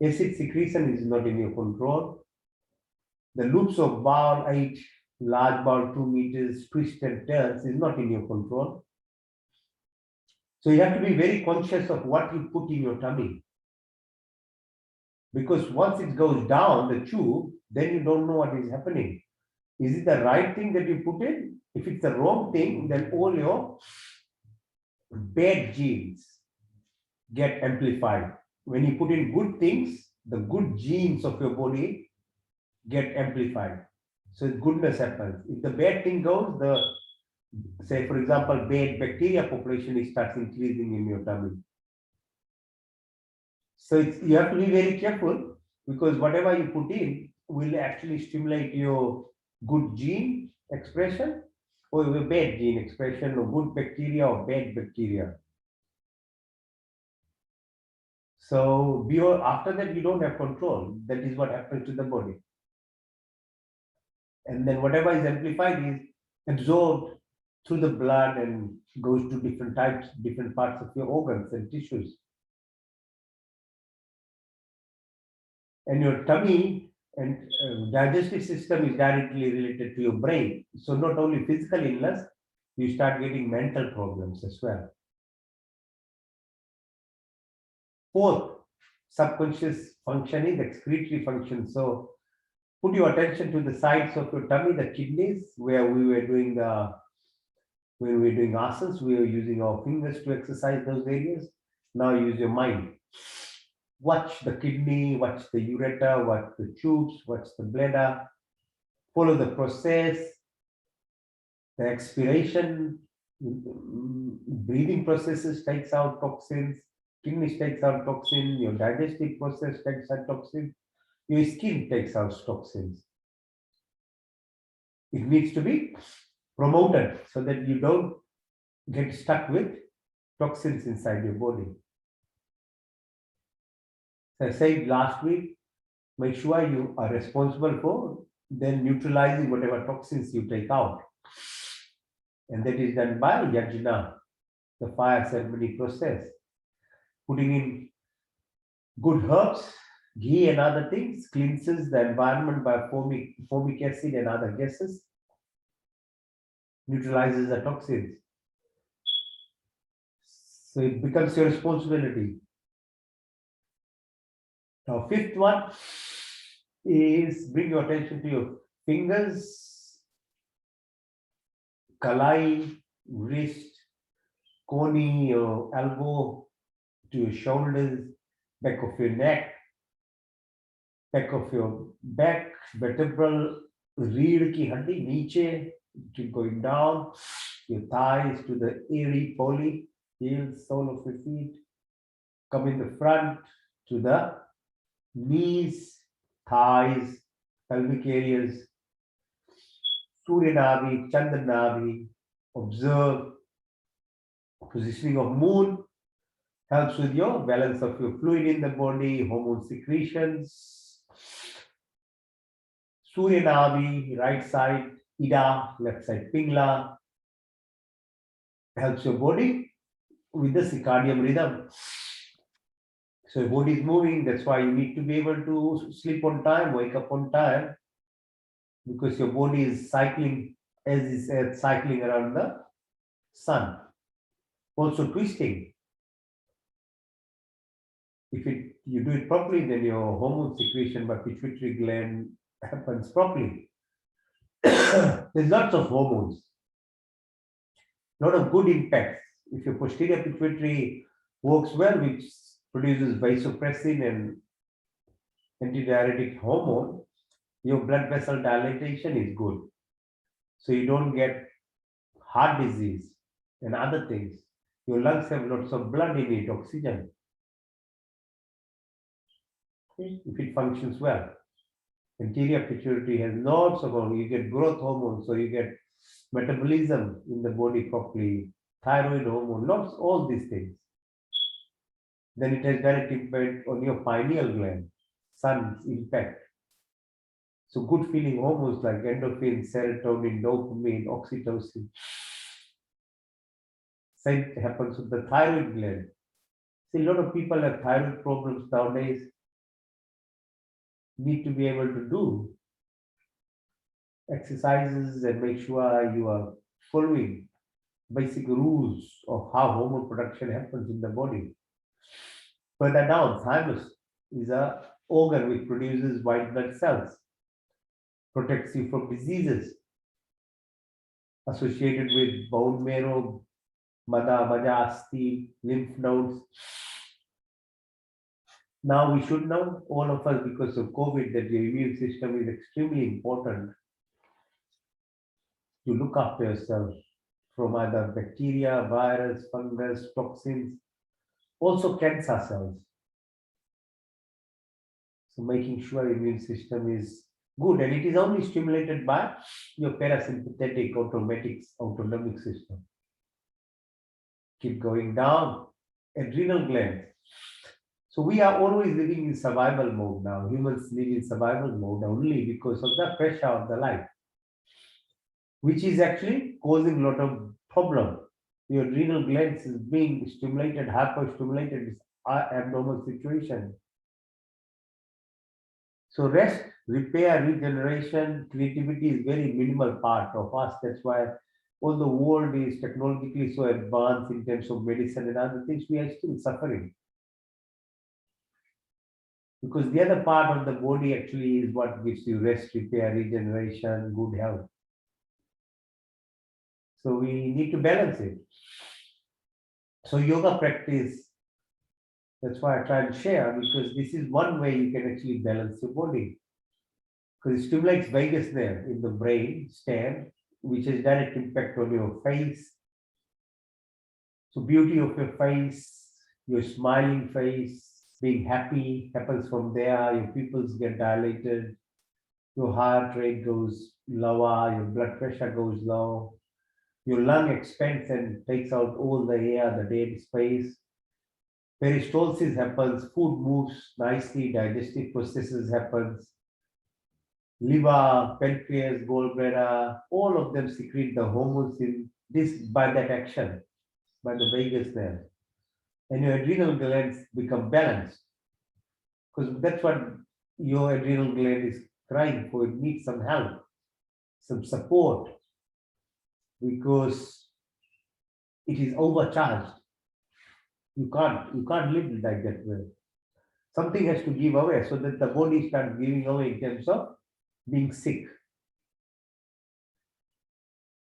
Acid secretion is not in your control. The loops of bowel, 8 large bowel, 2 meters, twist and turns is not in your control. So you have to be very conscious of what you put in your tummy. Because once it goes down the tube, then you don't know what is happening. Is it the right thing that you put in? If it's the wrong thing, then all your bad genes get amplified. When you put in good things, the good genes of your body get amplified. So goodness happens. If the bad thing goes, say for example, bad bacteria population starts increasing in your tummy. So you have to be very careful, because whatever you put in will actually stimulate your good gene expression or your bad gene expression, or good bacteria or bad bacteria. So after that, you don't have control. That is what happens to the body. And then whatever is amplified is absorbed through the blood and goes to different parts of your organs and tissues. And your tummy and digestive system is directly related to your brain. So not only physical illness, you start getting mental problems as well. Fourth subconscious function is excretory function. So put your attention to the sides of your tummy, the kidneys, where when we were doing asanas, we were using our fingers to exercise those areas. Now use your mind. Watch the kidney, watch the ureter, watch the tubes, watch the bladder. Follow the process, the expiration, breathing processes takes out toxins, kidneys takes out toxin, your digestive process takes out toxins, your skin takes out toxins. It needs to be promoted so that you don't get stuck with toxins inside your body. As I said last week, make sure you are responsible for then neutralizing whatever toxins you take out. And that is done by yajna, the fire ceremony process. Putting in good herbs, ghee and other things cleanses the environment by formic acid and other gases, neutralizes the toxins. So it becomes your responsibility. Now, fifth one is bring your attention to your fingers, kalai, wrist, koni, your elbow, to your shoulders, back of your neck, back of your back, vertebral, reed ki handi, niche, keep going down, your thighs to the eri, poly, heels, sole of your feet, come in the front to the knees, thighs, pelvic areas, Surya Navi, Chandra Navi. Observe positioning of moon, helps with your balance of your fluid in the body, hormone secretions. Surya Navi, right side, Ida, left side, Pingla, helps your body with the circadian rhythm. So your body is moving, that's why you need to be able to sleep on time, wake up on time, because your body is cycling, as is said, cycling around the sun. Also twisting. If you do it properly, then your hormone secretion by pituitary gland happens properly. There's lots of hormones. A lot of good impacts. If your posterior pituitary works well, which produces vasopressin and antidiuretic hormone, your blood vessel dilatation is good. So you don't get heart disease and other things. Your lungs have lots of blood in it, oxygen, if it functions well. Anterior pituitary has lots of hormones. You get growth hormones, so you get metabolism in the body properly, thyroid hormone, lots, all these things. Then it has direct impact on your pineal gland, sun's impact. So good feeling hormones like endorphin, serotonin, dopamine, oxytocin. Same happens with the thyroid gland. See, a lot of people have thyroid problems nowadays. Need to be able to do exercises and make sure you are following basic rules of how hormone production happens in the body. Further down, thymus is a organ which produces white blood cells, protects you from diseases associated with bone marrow, mada, maja, asti, lymph nodes. Now we should know, all of us, because of COVID, that your immune system is extremely important to look after yourself from either bacteria, virus, fungus, toxins, also cancer cells. So making sure immune system is good, and it is only stimulated by your parasympathetic autonomic system. Keep going down, adrenal glands. So we are always living in survival mode now. Humans live in survival mode only because of the pressure of the life, which is actually causing a lot of problem. Your adrenal glands is being stimulated, hyperstimulated, is abnormal situation. So rest, repair, regeneration, creativity is very minimal part of us. That's why all the world is technologically so advanced in terms of medicine and other things, we are still suffering. Because the other part of the body actually is what gives you rest, repair, regeneration, good health. So we need to balance it. So yoga practice, that's why I try and share, because this is one way you can actually balance your body. Because it stimulates vagus nerve in the brain stem, which has direct impact on your face. So beauty of your face, your smiling face, being happy happens from there. Your pupils get dilated, your heart rate goes lower, your blood pressure goes low, your lung expands and takes out all the air, the dead space. Peristalsis happens, food moves nicely, digestive processes happens, liver, pancreas, gallbladder, all of them secrete the hormones in this by that action, by the vagus nerve. And your adrenal glands become balanced. Because that's what your adrenal gland is crying for. It needs some help, some support, because it is overcharged. You can't live like that way. Something has to give away so that the body starts giving away in terms of being sick.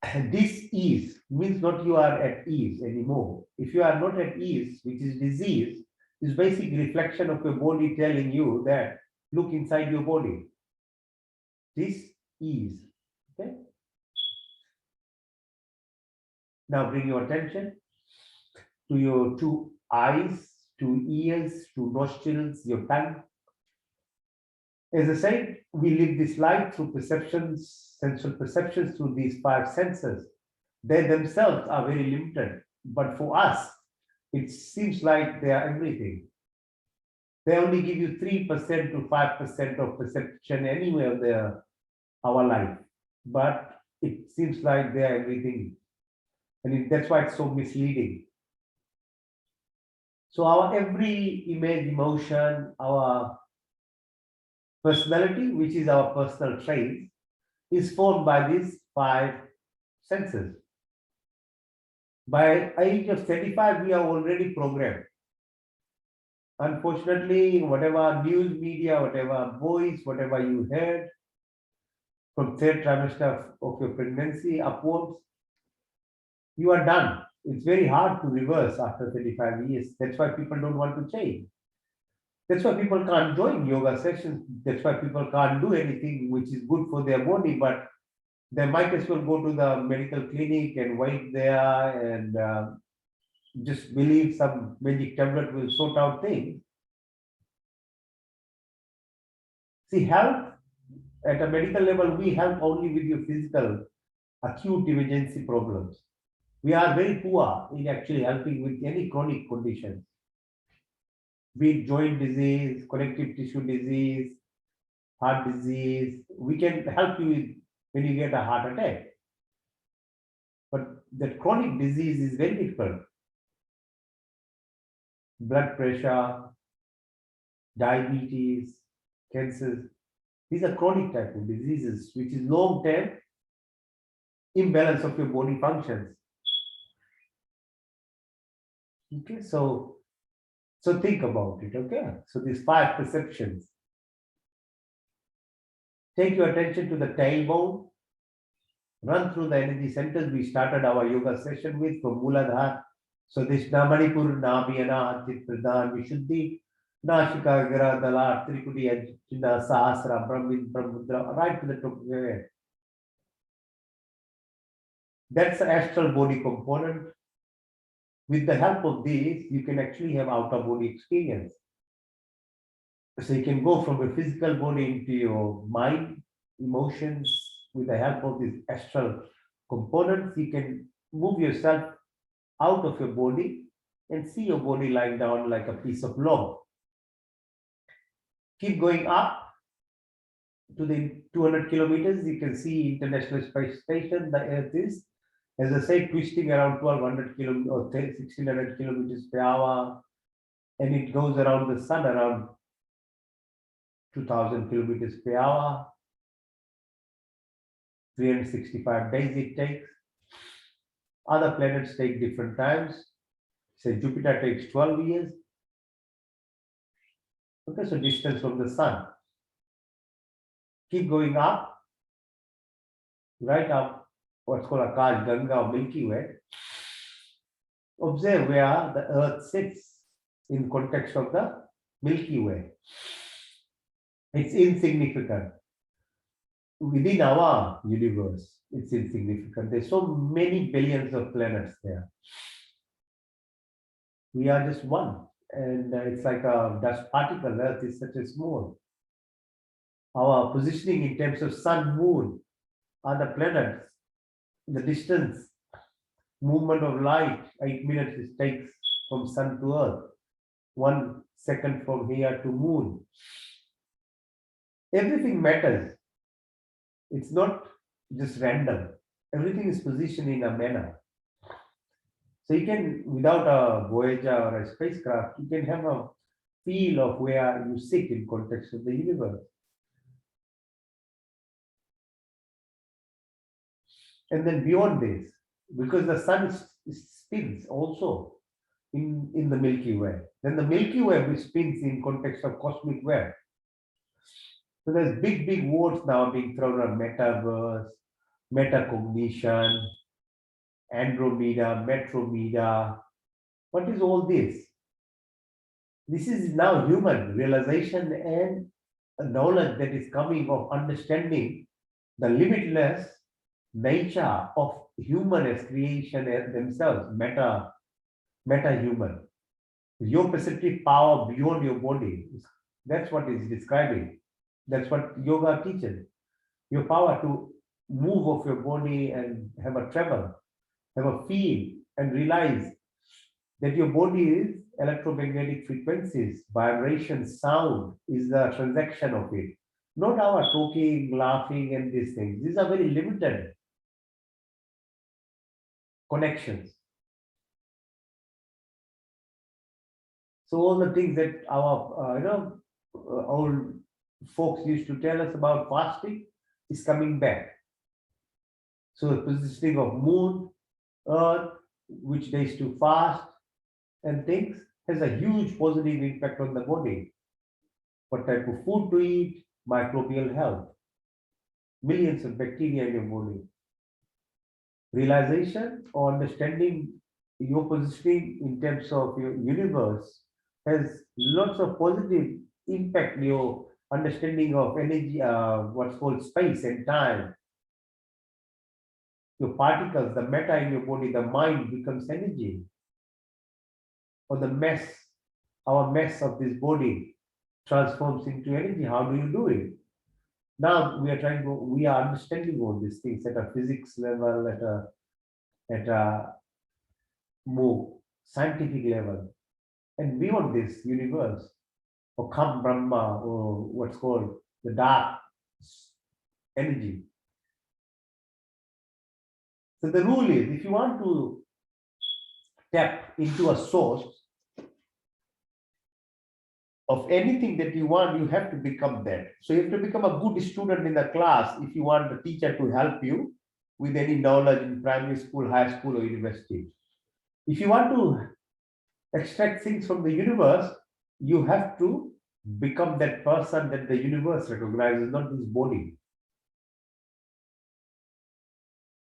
And this ease means not you are at ease anymore. If you are not at ease, which is disease, is basic reflection of your body telling you that look inside your body. This ease. Okay. Now bring your attention to your two eyes, two ears, two nostrils, your tongue. As I said, we live this life through perceptions, sensual perceptions through these five senses. They themselves are very limited, but for us, it seems like they are everything. They only give you 3% to 5% of perception anyway of our life, but it seems like they are everything. And that's why it's so misleading. So our every image, emotion, our personality, which is our personal traits, is formed by these five senses. By age of 35, we are already programmed. Unfortunately, whatever news media, whatever voice, whatever you heard from third trimester of your pregnancy upwards, You are done. It's very hard to reverse after 35 years. That's why people don't want to change. That's why people can't join yoga sessions. That's why people can't do anything which is good for their body, but they might as well go to the medical clinic and wait there and just believe some magic tablet will sort out things. See, health at a medical level, we help only with your physical acute emergency problems. We are very poor in actually helping with any chronic conditions, be it joint disease, connective tissue disease, heart disease. We can help you with when you get a heart attack. But that chronic disease is very difficult. Blood pressure, diabetes, cancers. These are chronic type of diseases, which is long-term imbalance of your body functions. Okay, so think about it. Okay, so these 5 perceptions. Take your attention to the tailbone. Run through the energy centers we started our yoga session with from Muladhara. So this Namanipur, Nabhyana, Pradhan, Vishuddhi, Nashika, Gira, Dalar, Trikuti, Ajna, Sahasra, Brahmin, Brahmudra, right to the top of your head. That's the astral body component. With the help of this, you can actually have outer body experience. So you can go from a physical body into your mind, emotions. With the help of these astral components, you can move yourself out of your body and see your body lying down like a piece of log. Keep going up to the 200 kilometers, you can see International Space Station. The Earth is, as I said, twisting around 1200 kilometers or 1600 kilometers per hour, and it goes around the sun around 2000 kilometers per hour. 365 days it takes. Other planets take different times. Say Jupiter takes 12 years. Okay, so distance from the sun. Keep going up, right up, what's called Akash Ganga or Milky Way. Observe where the Earth sits in context of the Milky Way. It's insignificant. Within our universe, it's insignificant. There's so many billions of planets there. We are just one, and it's like a dust particle. Earth is such a small. Our positioning in terms of sun, moon, other planets, the distance, movement of light, 8 minutes it takes from sun to earth, 1 second from here to moon. Everything matters. It's not just random. Everything is positioned in a manner. So you can, without a Voyager or a spacecraft, you can have a feel of where you sit in context of the universe. And then beyond this, because the sun spins also in the Milky Way, then the Milky Way spins in context of cosmic web. So there's big words now being thrown on metaverse, metacognition, Andromeda, Metromeda. What is all this? This is now human realization and knowledge that is coming of understanding the limitless nature of human as creation as themselves, meta-human. Your perceptive power beyond your body. That's what it's describing. That's what yoga teaches. Your power to move off your body and have a travel, have a feel, and realize that your body is electromagnetic frequencies, vibration, sound is the transaction of it. Not our talking, laughing, and these things. These are very limited connections. So all the things that our old folks used to tell us about fasting is coming back. So the positioning of moon, earth, which days to fast, and things has a huge positive impact on the body. What type of food to eat, microbial health, millions of bacteria in your body. Realization or understanding your positioning in terms of your universe has lots of positive impact in your understanding of energy, what's called space and time. Your particles, the matter in your body, the mind becomes energy. Or the mess, our mess of this body transforms into energy. How do you do it? Now we are understanding all these things at a physics level, at a more scientific level, and beyond this universe, or come Brahma, or what's called the dark energy. So the rule is, if you want to tap into a source of anything that you want, you have to become that. So you have to become a good student in the class if you want the teacher to help you with any knowledge in primary school, high school, or university. If you want to extract things from the universe, you have to become that person that the universe recognizes, not this body.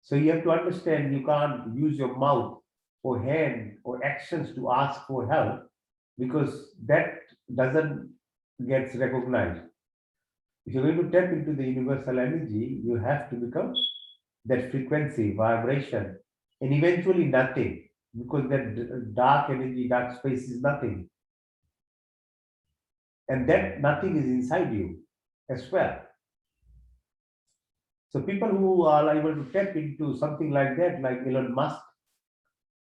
So you have to understand you can't use your mouth or hand or actions to ask for help, because that doesn't get recognized. If you're going to tap into the universal energy, you have to become that frequency, vibration, and eventually nothing, because that dark energy, dark space is nothing. And that nothing is inside you as well. So people who are able to tap into something like that, like Elon Musk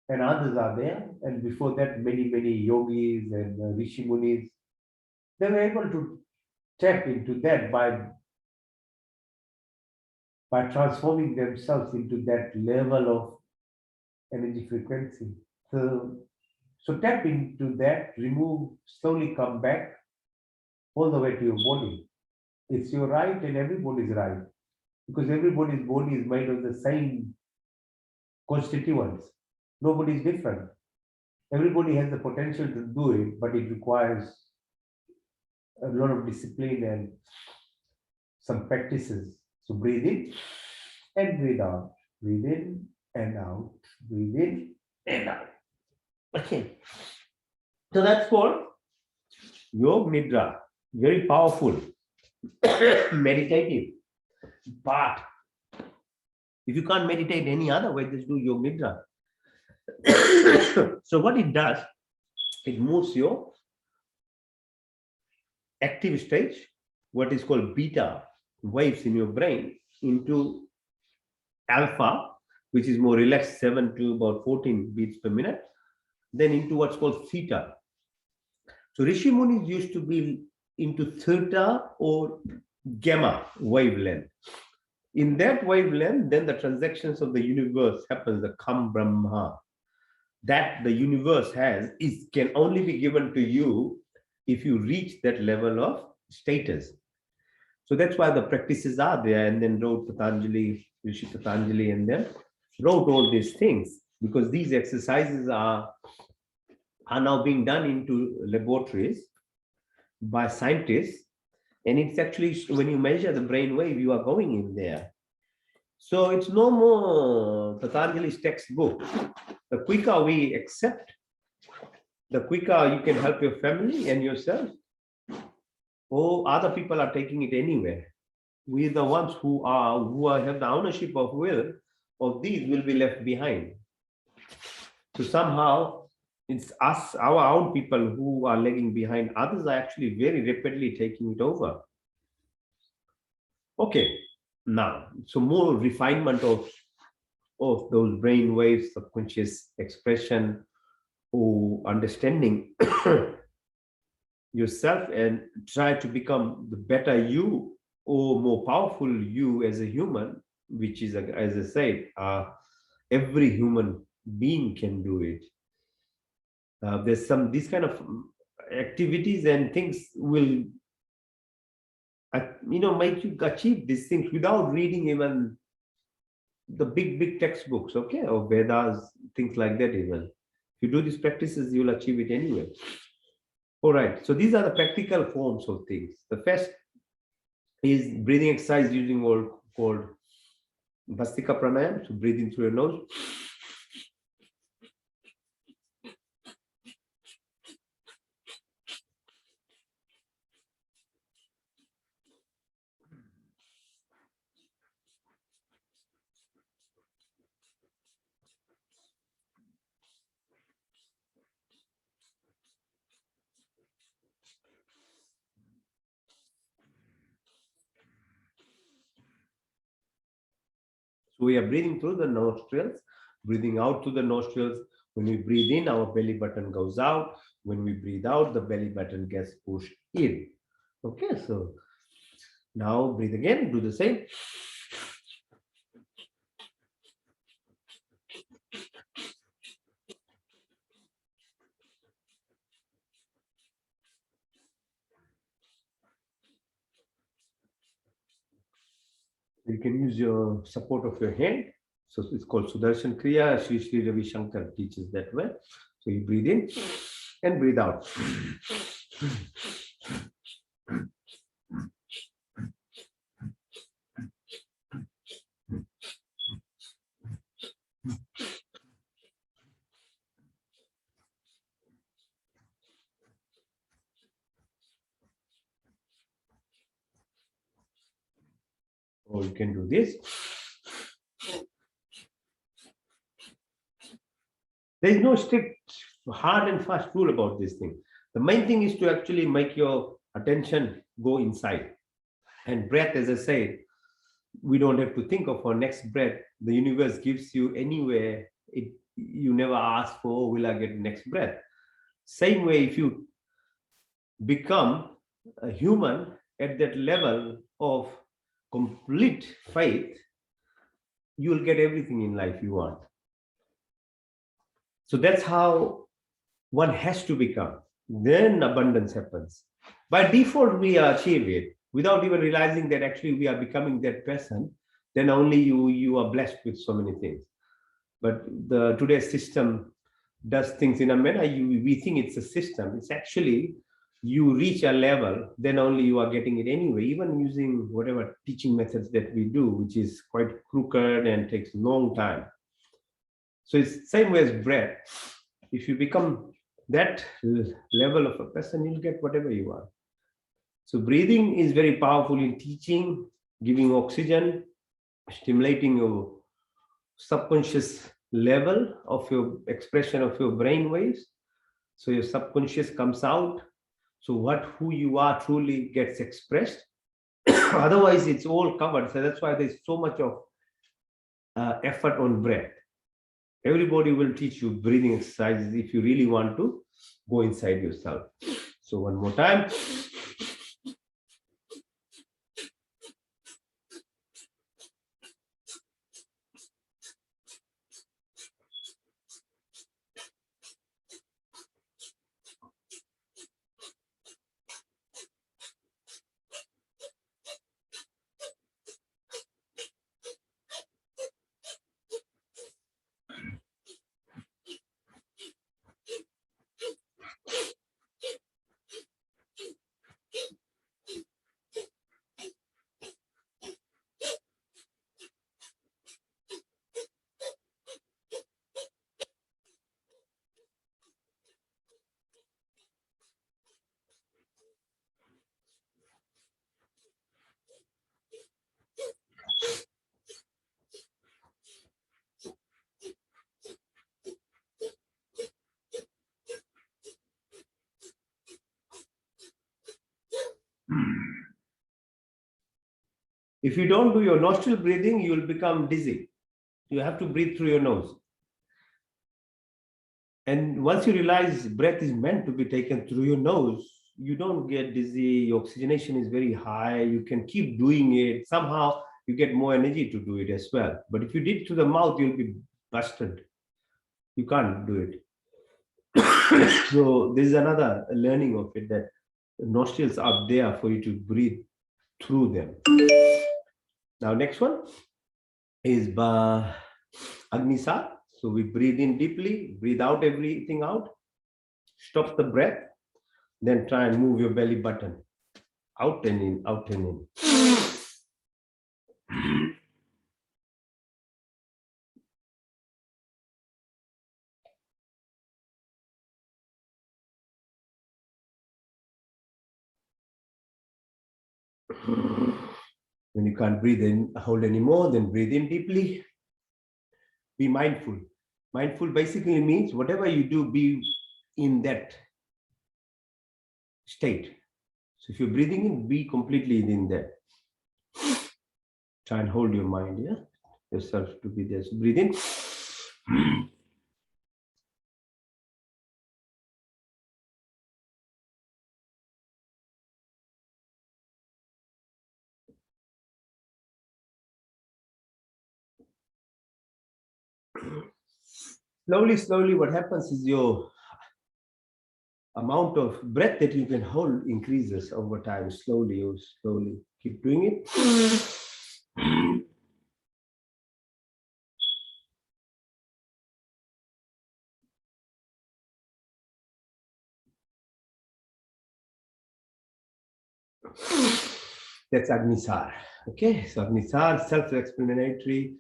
and others are there, and before that, many yogis and rishi munis, they were able to tap into that by transforming themselves into that level of energy frequency. So tap into that, remove, slowly come back all the way to your body. It's your right, and everybody's right, because everybody's body is made of the same constituents. Nobody is different. Everybody has the potential to do it, but it requires a lot of discipline and some practices. So breathe in and breathe out. Breathe in and out. Breathe in and out. Okay. So that's called Yog Nidra. Very powerful, meditative. But if you can't meditate any other way, just do Yog Nidra. So what it does, it moves your active stage, what is called beta waves in your brain, into alpha, which is more relaxed, 7 to about 14 beats per minute, then into what's called theta. So Rishi Munis used to be into theta or gamma wavelength. In that wavelength, then the transactions of the universe happens, the Kam Brahma that the universe has can only be given to you if you reach that level of status. So that's why the practices are there, and then wrote Patanjali, Rishi Patanjali, and then wrote all these things, because these exercises are now being done into laboratories by scientists, and it's actually, when you measure the brain wave, you are going in there. So it's no more Patanjali's textbook. The quicker we accept, the quicker you can help your family and yourself. Or other people are taking it anywhere. We, the ones who have the ownership of will of these, will be left behind. So somehow it's us, our own people, who are lagging behind. Others are actually very rapidly taking it over. Okay, now, so more refinement of those brain waves, subconscious expression, or understanding yourself, and try to become the better you, or more powerful you as a human, which is, as I said, every human being can do it. There's these kind of activities and things will make you achieve these things without reading even the big textbooks, okay, or Vedas, things like that. Even if you do these practices, you'll achieve it anyway. All right, so these are the practical forms of things. The first is breathing exercise using what called Vastika pranayam. So breathe in through your nose. So we are breathing through the nostrils, breathing out through the nostrils. When we breathe in, our belly button goes out. When we breathe out, the belly button gets pushed in. Okay, so now breathe again, do the same. You can use your support of your hand. So it's called Sudarshan Kriya. Sri Ravi Shankar teaches that way. So you breathe in and breathe out. Or you can do this. There is no strict, hard and fast rule about this thing. The main thing is to actually make your attention go inside. And breath, as I said, we don't have to think of our next breath. The universe gives you anywhere. You never ask for, oh, will I get next breath? Same way, if you become a human at that level of complete faith, you will get everything in life you want. So that's how one has to become. Then abundance happens. By default, we achieve it without even realizing that actually we are becoming that person. Then only you are blessed with so many things. But the today's system does things in a manner we think it's a system. It's actually you reach a level, then only you are getting it anyway, even using whatever teaching methods that we do, which is quite crooked and takes a long time. So it's the same way as breath. If you become that level of a person, you'll get whatever you want. So breathing is very powerful in teaching, giving oxygen, stimulating your subconscious level of your expression of your brain waves. So your subconscious comes out. So who you are truly gets expressed. Otherwise, it's all covered. So that's why there's so much of effort on breath. Everybody will teach you breathing exercises if you really want to go inside yourself. So one more time. If you don't do your nostril breathing, you will become dizzy. You have to breathe through your nose. And once you realize breath is meant to be taken through your nose, you don't get dizzy. Your oxygenation is very high. You can keep doing it. Somehow you get more energy to do it as well. But if you did through the mouth, you'll be busted. You can't do it. So this is another learning of it, that nostrils are there for you to breathe through them. Now, next one is Agnisar. So we breathe in deeply, breathe out everything out, stop the breath, then try and move your belly button out and in, out and in. When you can't breathe in, hold anymore, then breathe in deeply. Be mindful. Mindful basically means whatever you do, be in that state. So if you're breathing in, be completely in that. Try and hold your mind, yeah, yourself to be there. So breathe in. Slowly, what happens is your amount of breath that you can hold increases over time. You slowly keep doing it. That's Agnisar. Okay, so Agnisar, self-explanatory,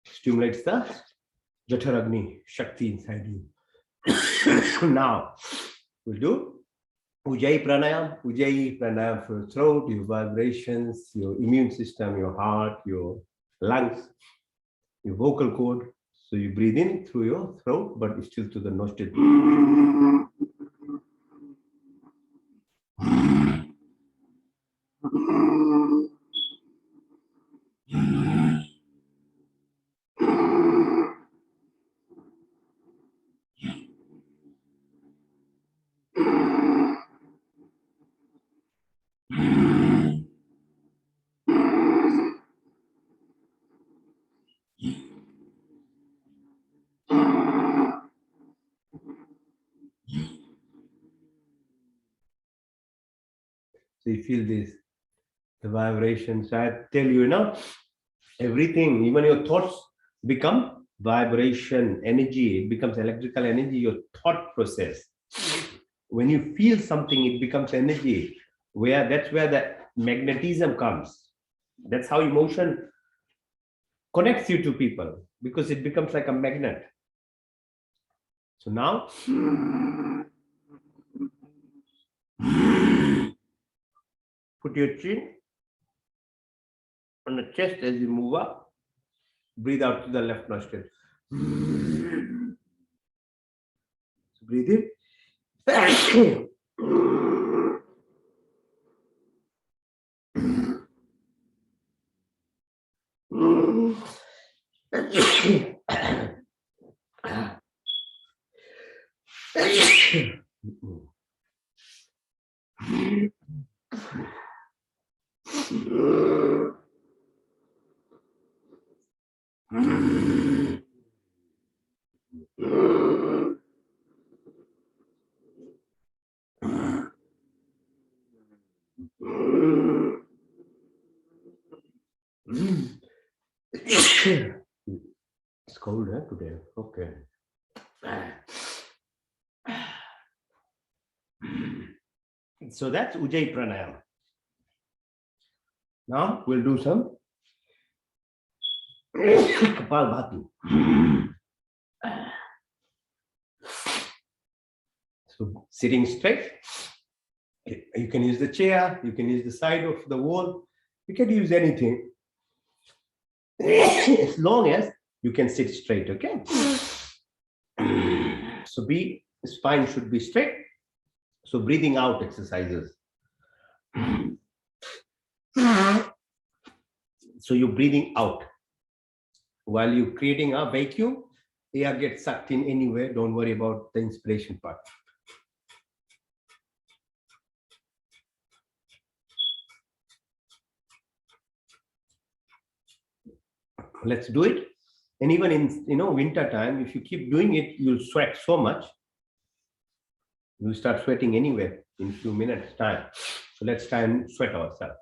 stimulates the Jataragni Shakti inside you. Now, we'll do Ujjayi Pranayam. Ujjayi Pranayam for your throat, your vibrations, your immune system, your heart, your lungs, your vocal cord. So you breathe in through your throat, but it's still to the nostril. So you feel this, the vibrations. I tell you, everything, even your thoughts become vibration, energy. It becomes electrical energy, your thought process. When you feel something, it becomes energy. That's where the magnetism comes. That's how emotion connects you to people, because it becomes like a magnet. So now, put your chin on the chest as you move up. Breathe out to the left nostril. So breathe in. It's cold, today? Okay. So that's Ujjayi Pranayam. Now we'll do some Kapalbhati. So sitting straight, you can use the chair, you can use the side of the wall, you can use anything as long as you can sit straight, okay? So spine should be straight. So breathing out exercises. So you're breathing out. While you're creating a vacuum, air gets sucked in anywhere. Don't worry about the inspiration part. Let's do it. And even in winter time, if you keep doing it, you'll sweat so much. You'll start sweating anywhere in a few minutes time. So let's try and sweat ourselves.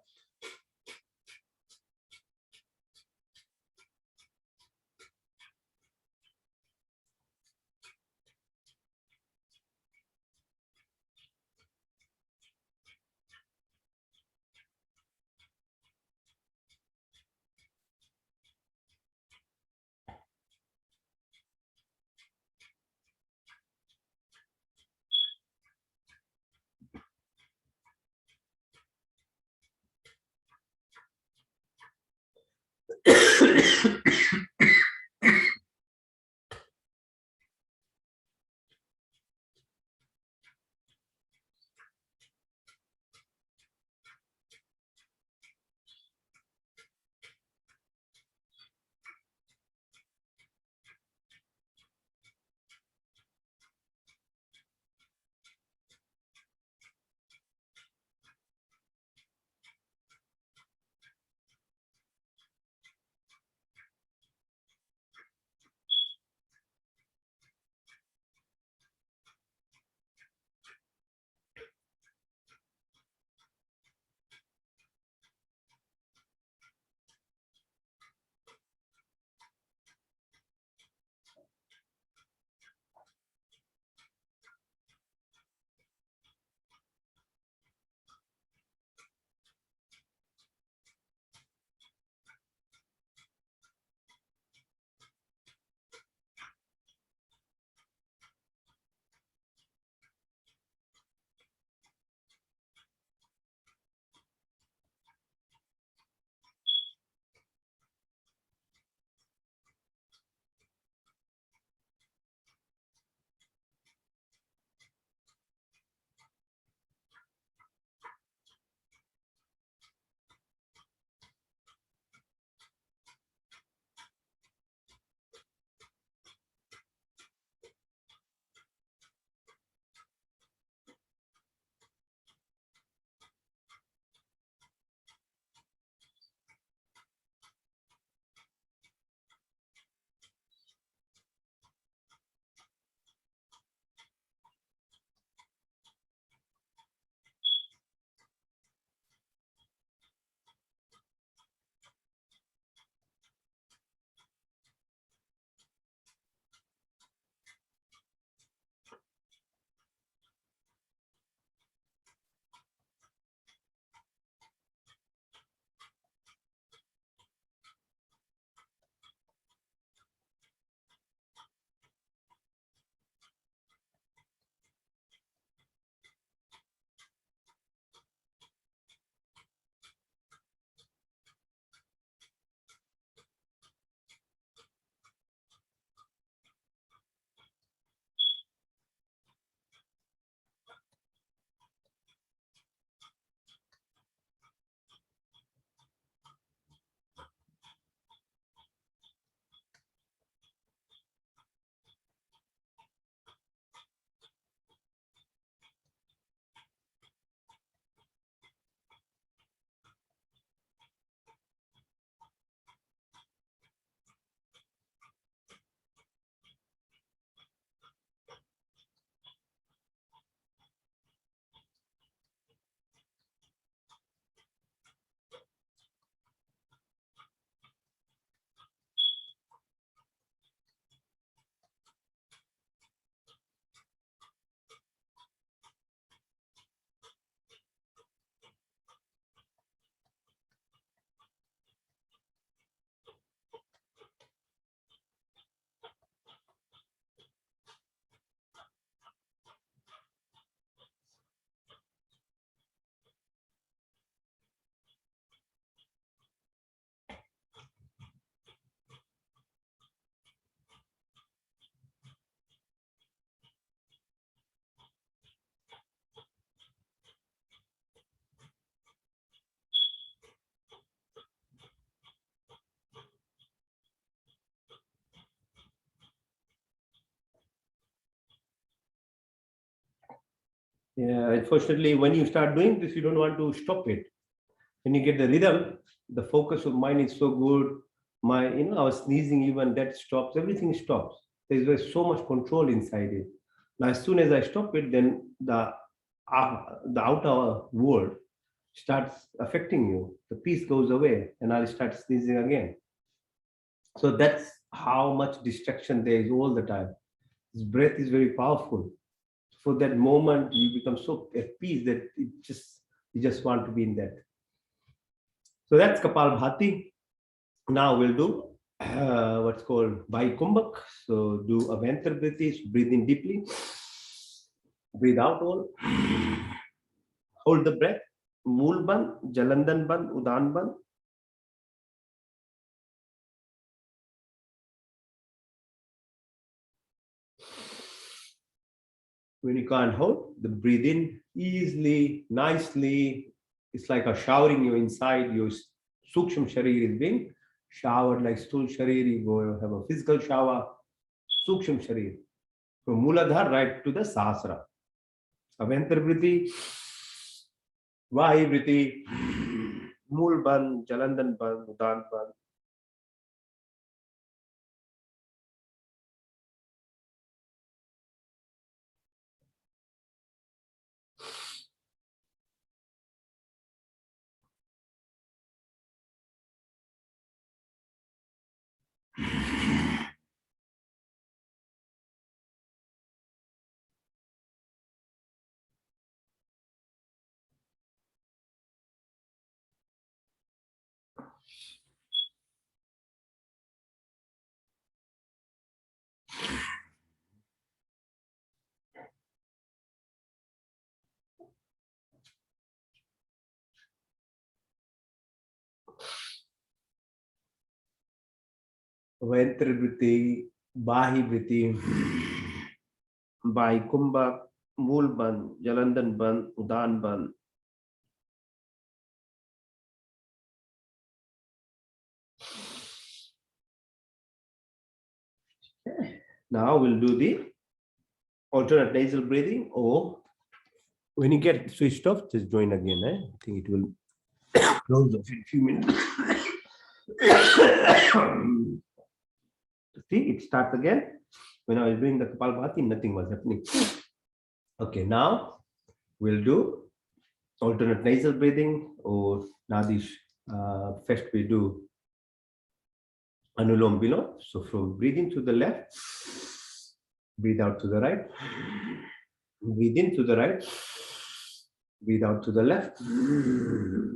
Yeah, unfortunately, when you start doing this, you don't want to stop it. When you get the rhythm, the focus of mind is so good. Our sneezing, even that stops, everything stops. There's so much control inside it. Now, as soon as I stop it, then the outer world starts affecting you. The peace goes away, and I'll start sneezing again. So that's how much distraction there is all the time. This breath is very powerful. For that moment, you become so at peace that you just want to be in that. So that's Kapal Bhati. Now we'll do what's called Vaikumbhak. So do a mental breathe in deeply, breathe out all, hold the breath, Mool Ban, Jalandan Ban, Udan Ban, When you can't hold, then breathe in easily, nicely. It's like a showering you inside. Your Suksham Sharir is being showered like Sthul Sharir. You go have a physical shower. Suksham Sharir. From Muladhar right to the Sahasra. Avantar Vritti, Vahi Vritti, Mool Ban, Jalandan Ban, Udan Ban. Avantar Vritti, Vahi Vritti, Vahi Kumbha, Mool Ban, Jalandan Ban, Udan Ban. Now we'll do the alternate nasal breathing, or when you get switched off, just join again. I think it will close off in a few minutes. See, it starts again. When I was doing the Kapalbhati, nothing was happening. Okay, now we'll do alternate nasal breathing, or Nadish. First we do Anulom Vilom. So from breathing to the left, breathe out to the right. Breathe in to the right. Breathe out to the left.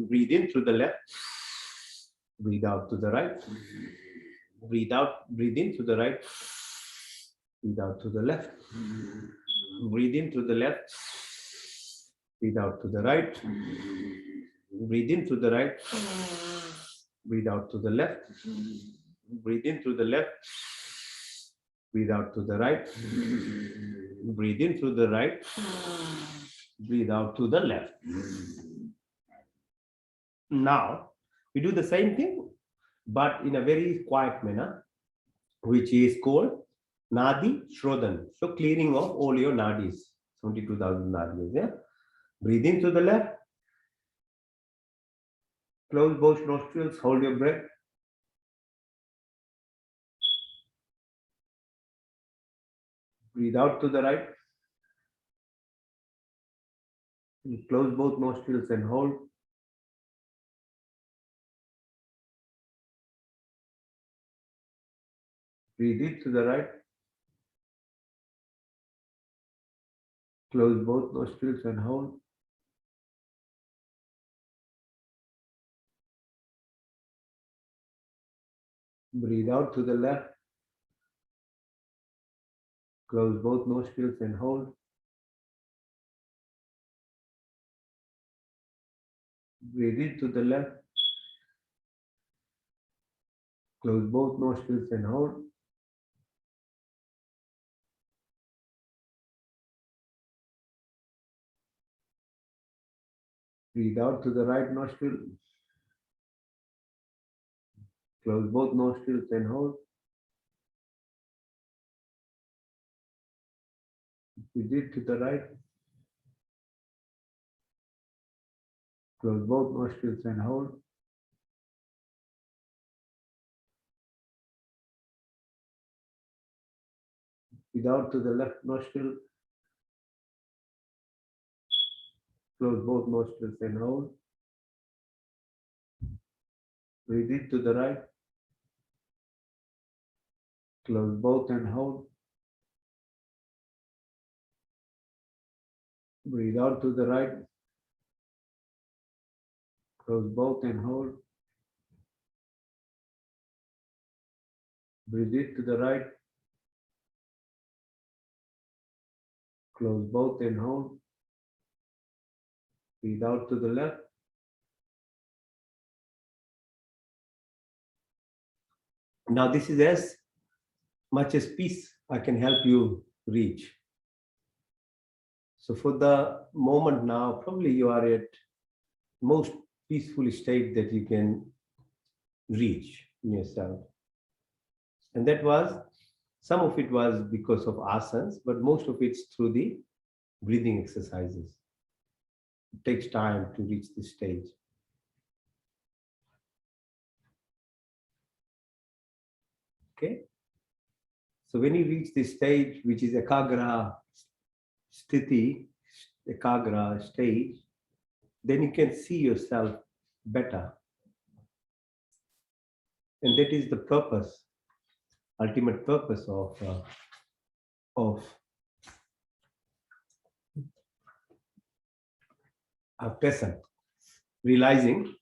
Breathe in through the left. Breathe out to the right. Breathe out, breathe in to the right. Breathe out to the left. Breathe in to the left. Breathe out to the right. Breathe in to the right. Breathe out to the left. Breathe in through the left. Breathe out to the right. Breathe in through the right. Breathe out to the left. Now, we do the same thing, but in a very quiet manner, which is called Nadi Shrodhan. So, clearing of all your nadis, 72,000 nadis. Yeah? Breathe in to the left. Close both nostrils, hold your breath. Breathe out to the right. Close both nostrils and hold. Breathe in to the right. Close both nostrils and hold. Breathe out to the left. Close both nostrils and hold. Breathe in to the left. Close both nostrils and hold. Breathe out to the right nostril. Close both nostrils and hold. Breathe in to the right. Close both nostrils and hold. Breathe out to the left nostril. Close both nostrils and hold. Breathe in to the right. Close both and hold. Breathe out to the right. Close both and hold. Breathe in to the right. Close both and hold. Breathe out to the left. Now this is as much as peace I can help you reach. So for the moment now, probably you are at most peaceful state that you can reach in yourself. And that was, some of it was because of asanas, but most of it's through the breathing exercises. It takes time to reach this stage. Okay. So when you reach this stage, which is ekagra sthiti, ekagra stage, then you can see yourself better. And that is the purpose, ultimate purpose of a person realizing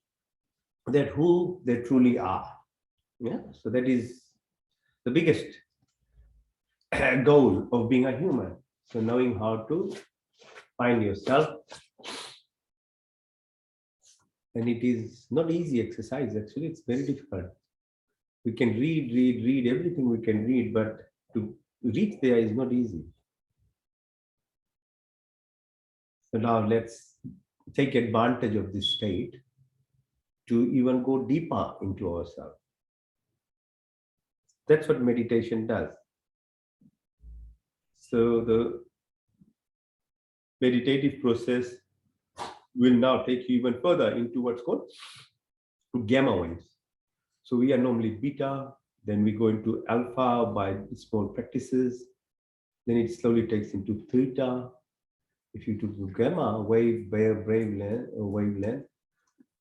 that who they truly are. Yeah. So that is the biggest goal of being a human. So knowing how to find yourself. And it is not easy exercise, actually, it's very difficult. We can read everything we can read, but to reach there is not easy. So now let's take advantage of this state to even go deeper into ourselves. That's what meditation does. So the meditative process will now take you even further into what's called gamma waves. So we are normally beta, then we go into alpha by small practices, then it slowly takes into theta. If you do gamma wavelength,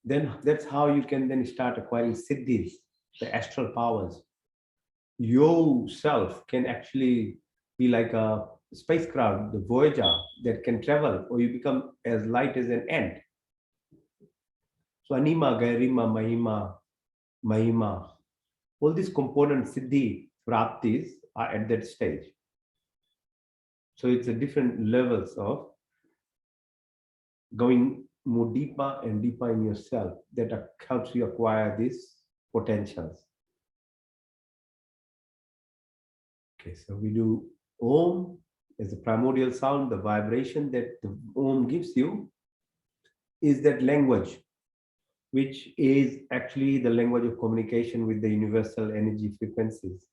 then that's how you can then start acquiring siddhis, the astral powers. Yourself can actually be like a spacecraft, the Voyager, that can travel, or you become as light as an ant. So anima, garima, mahima, all these component siddhi praptis are at that stage. So it's a different levels of going more deeper and deeper in yourself that helps you acquire these potentials. Okay, so we do Om as the primordial sound, the vibration that the Om gives you is that language, which is actually the language of communication with the universal energy frequencies.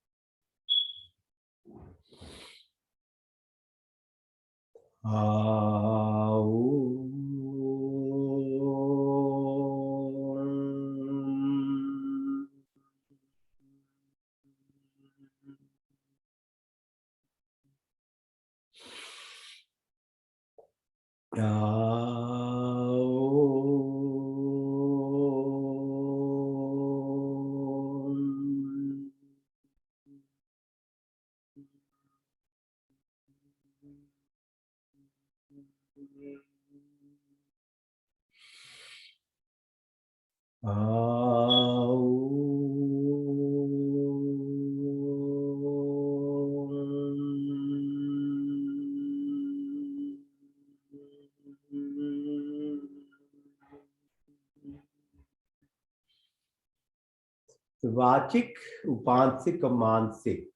Vachik, Upansik, Mansik.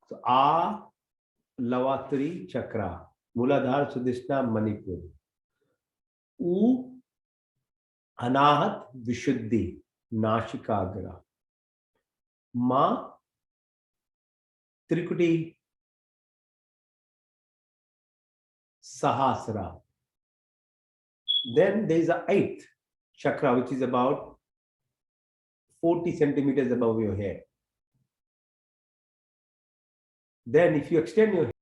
So A, Lavatri, Chakra, Muladhar, Sudishna, Manipur. U, Anahat, Vishuddhi, Nashikagra. Ma, Trikuti, Sahasra. Then there is a eighth chakra, which is about 40 centimeters above your head. Then if you extend your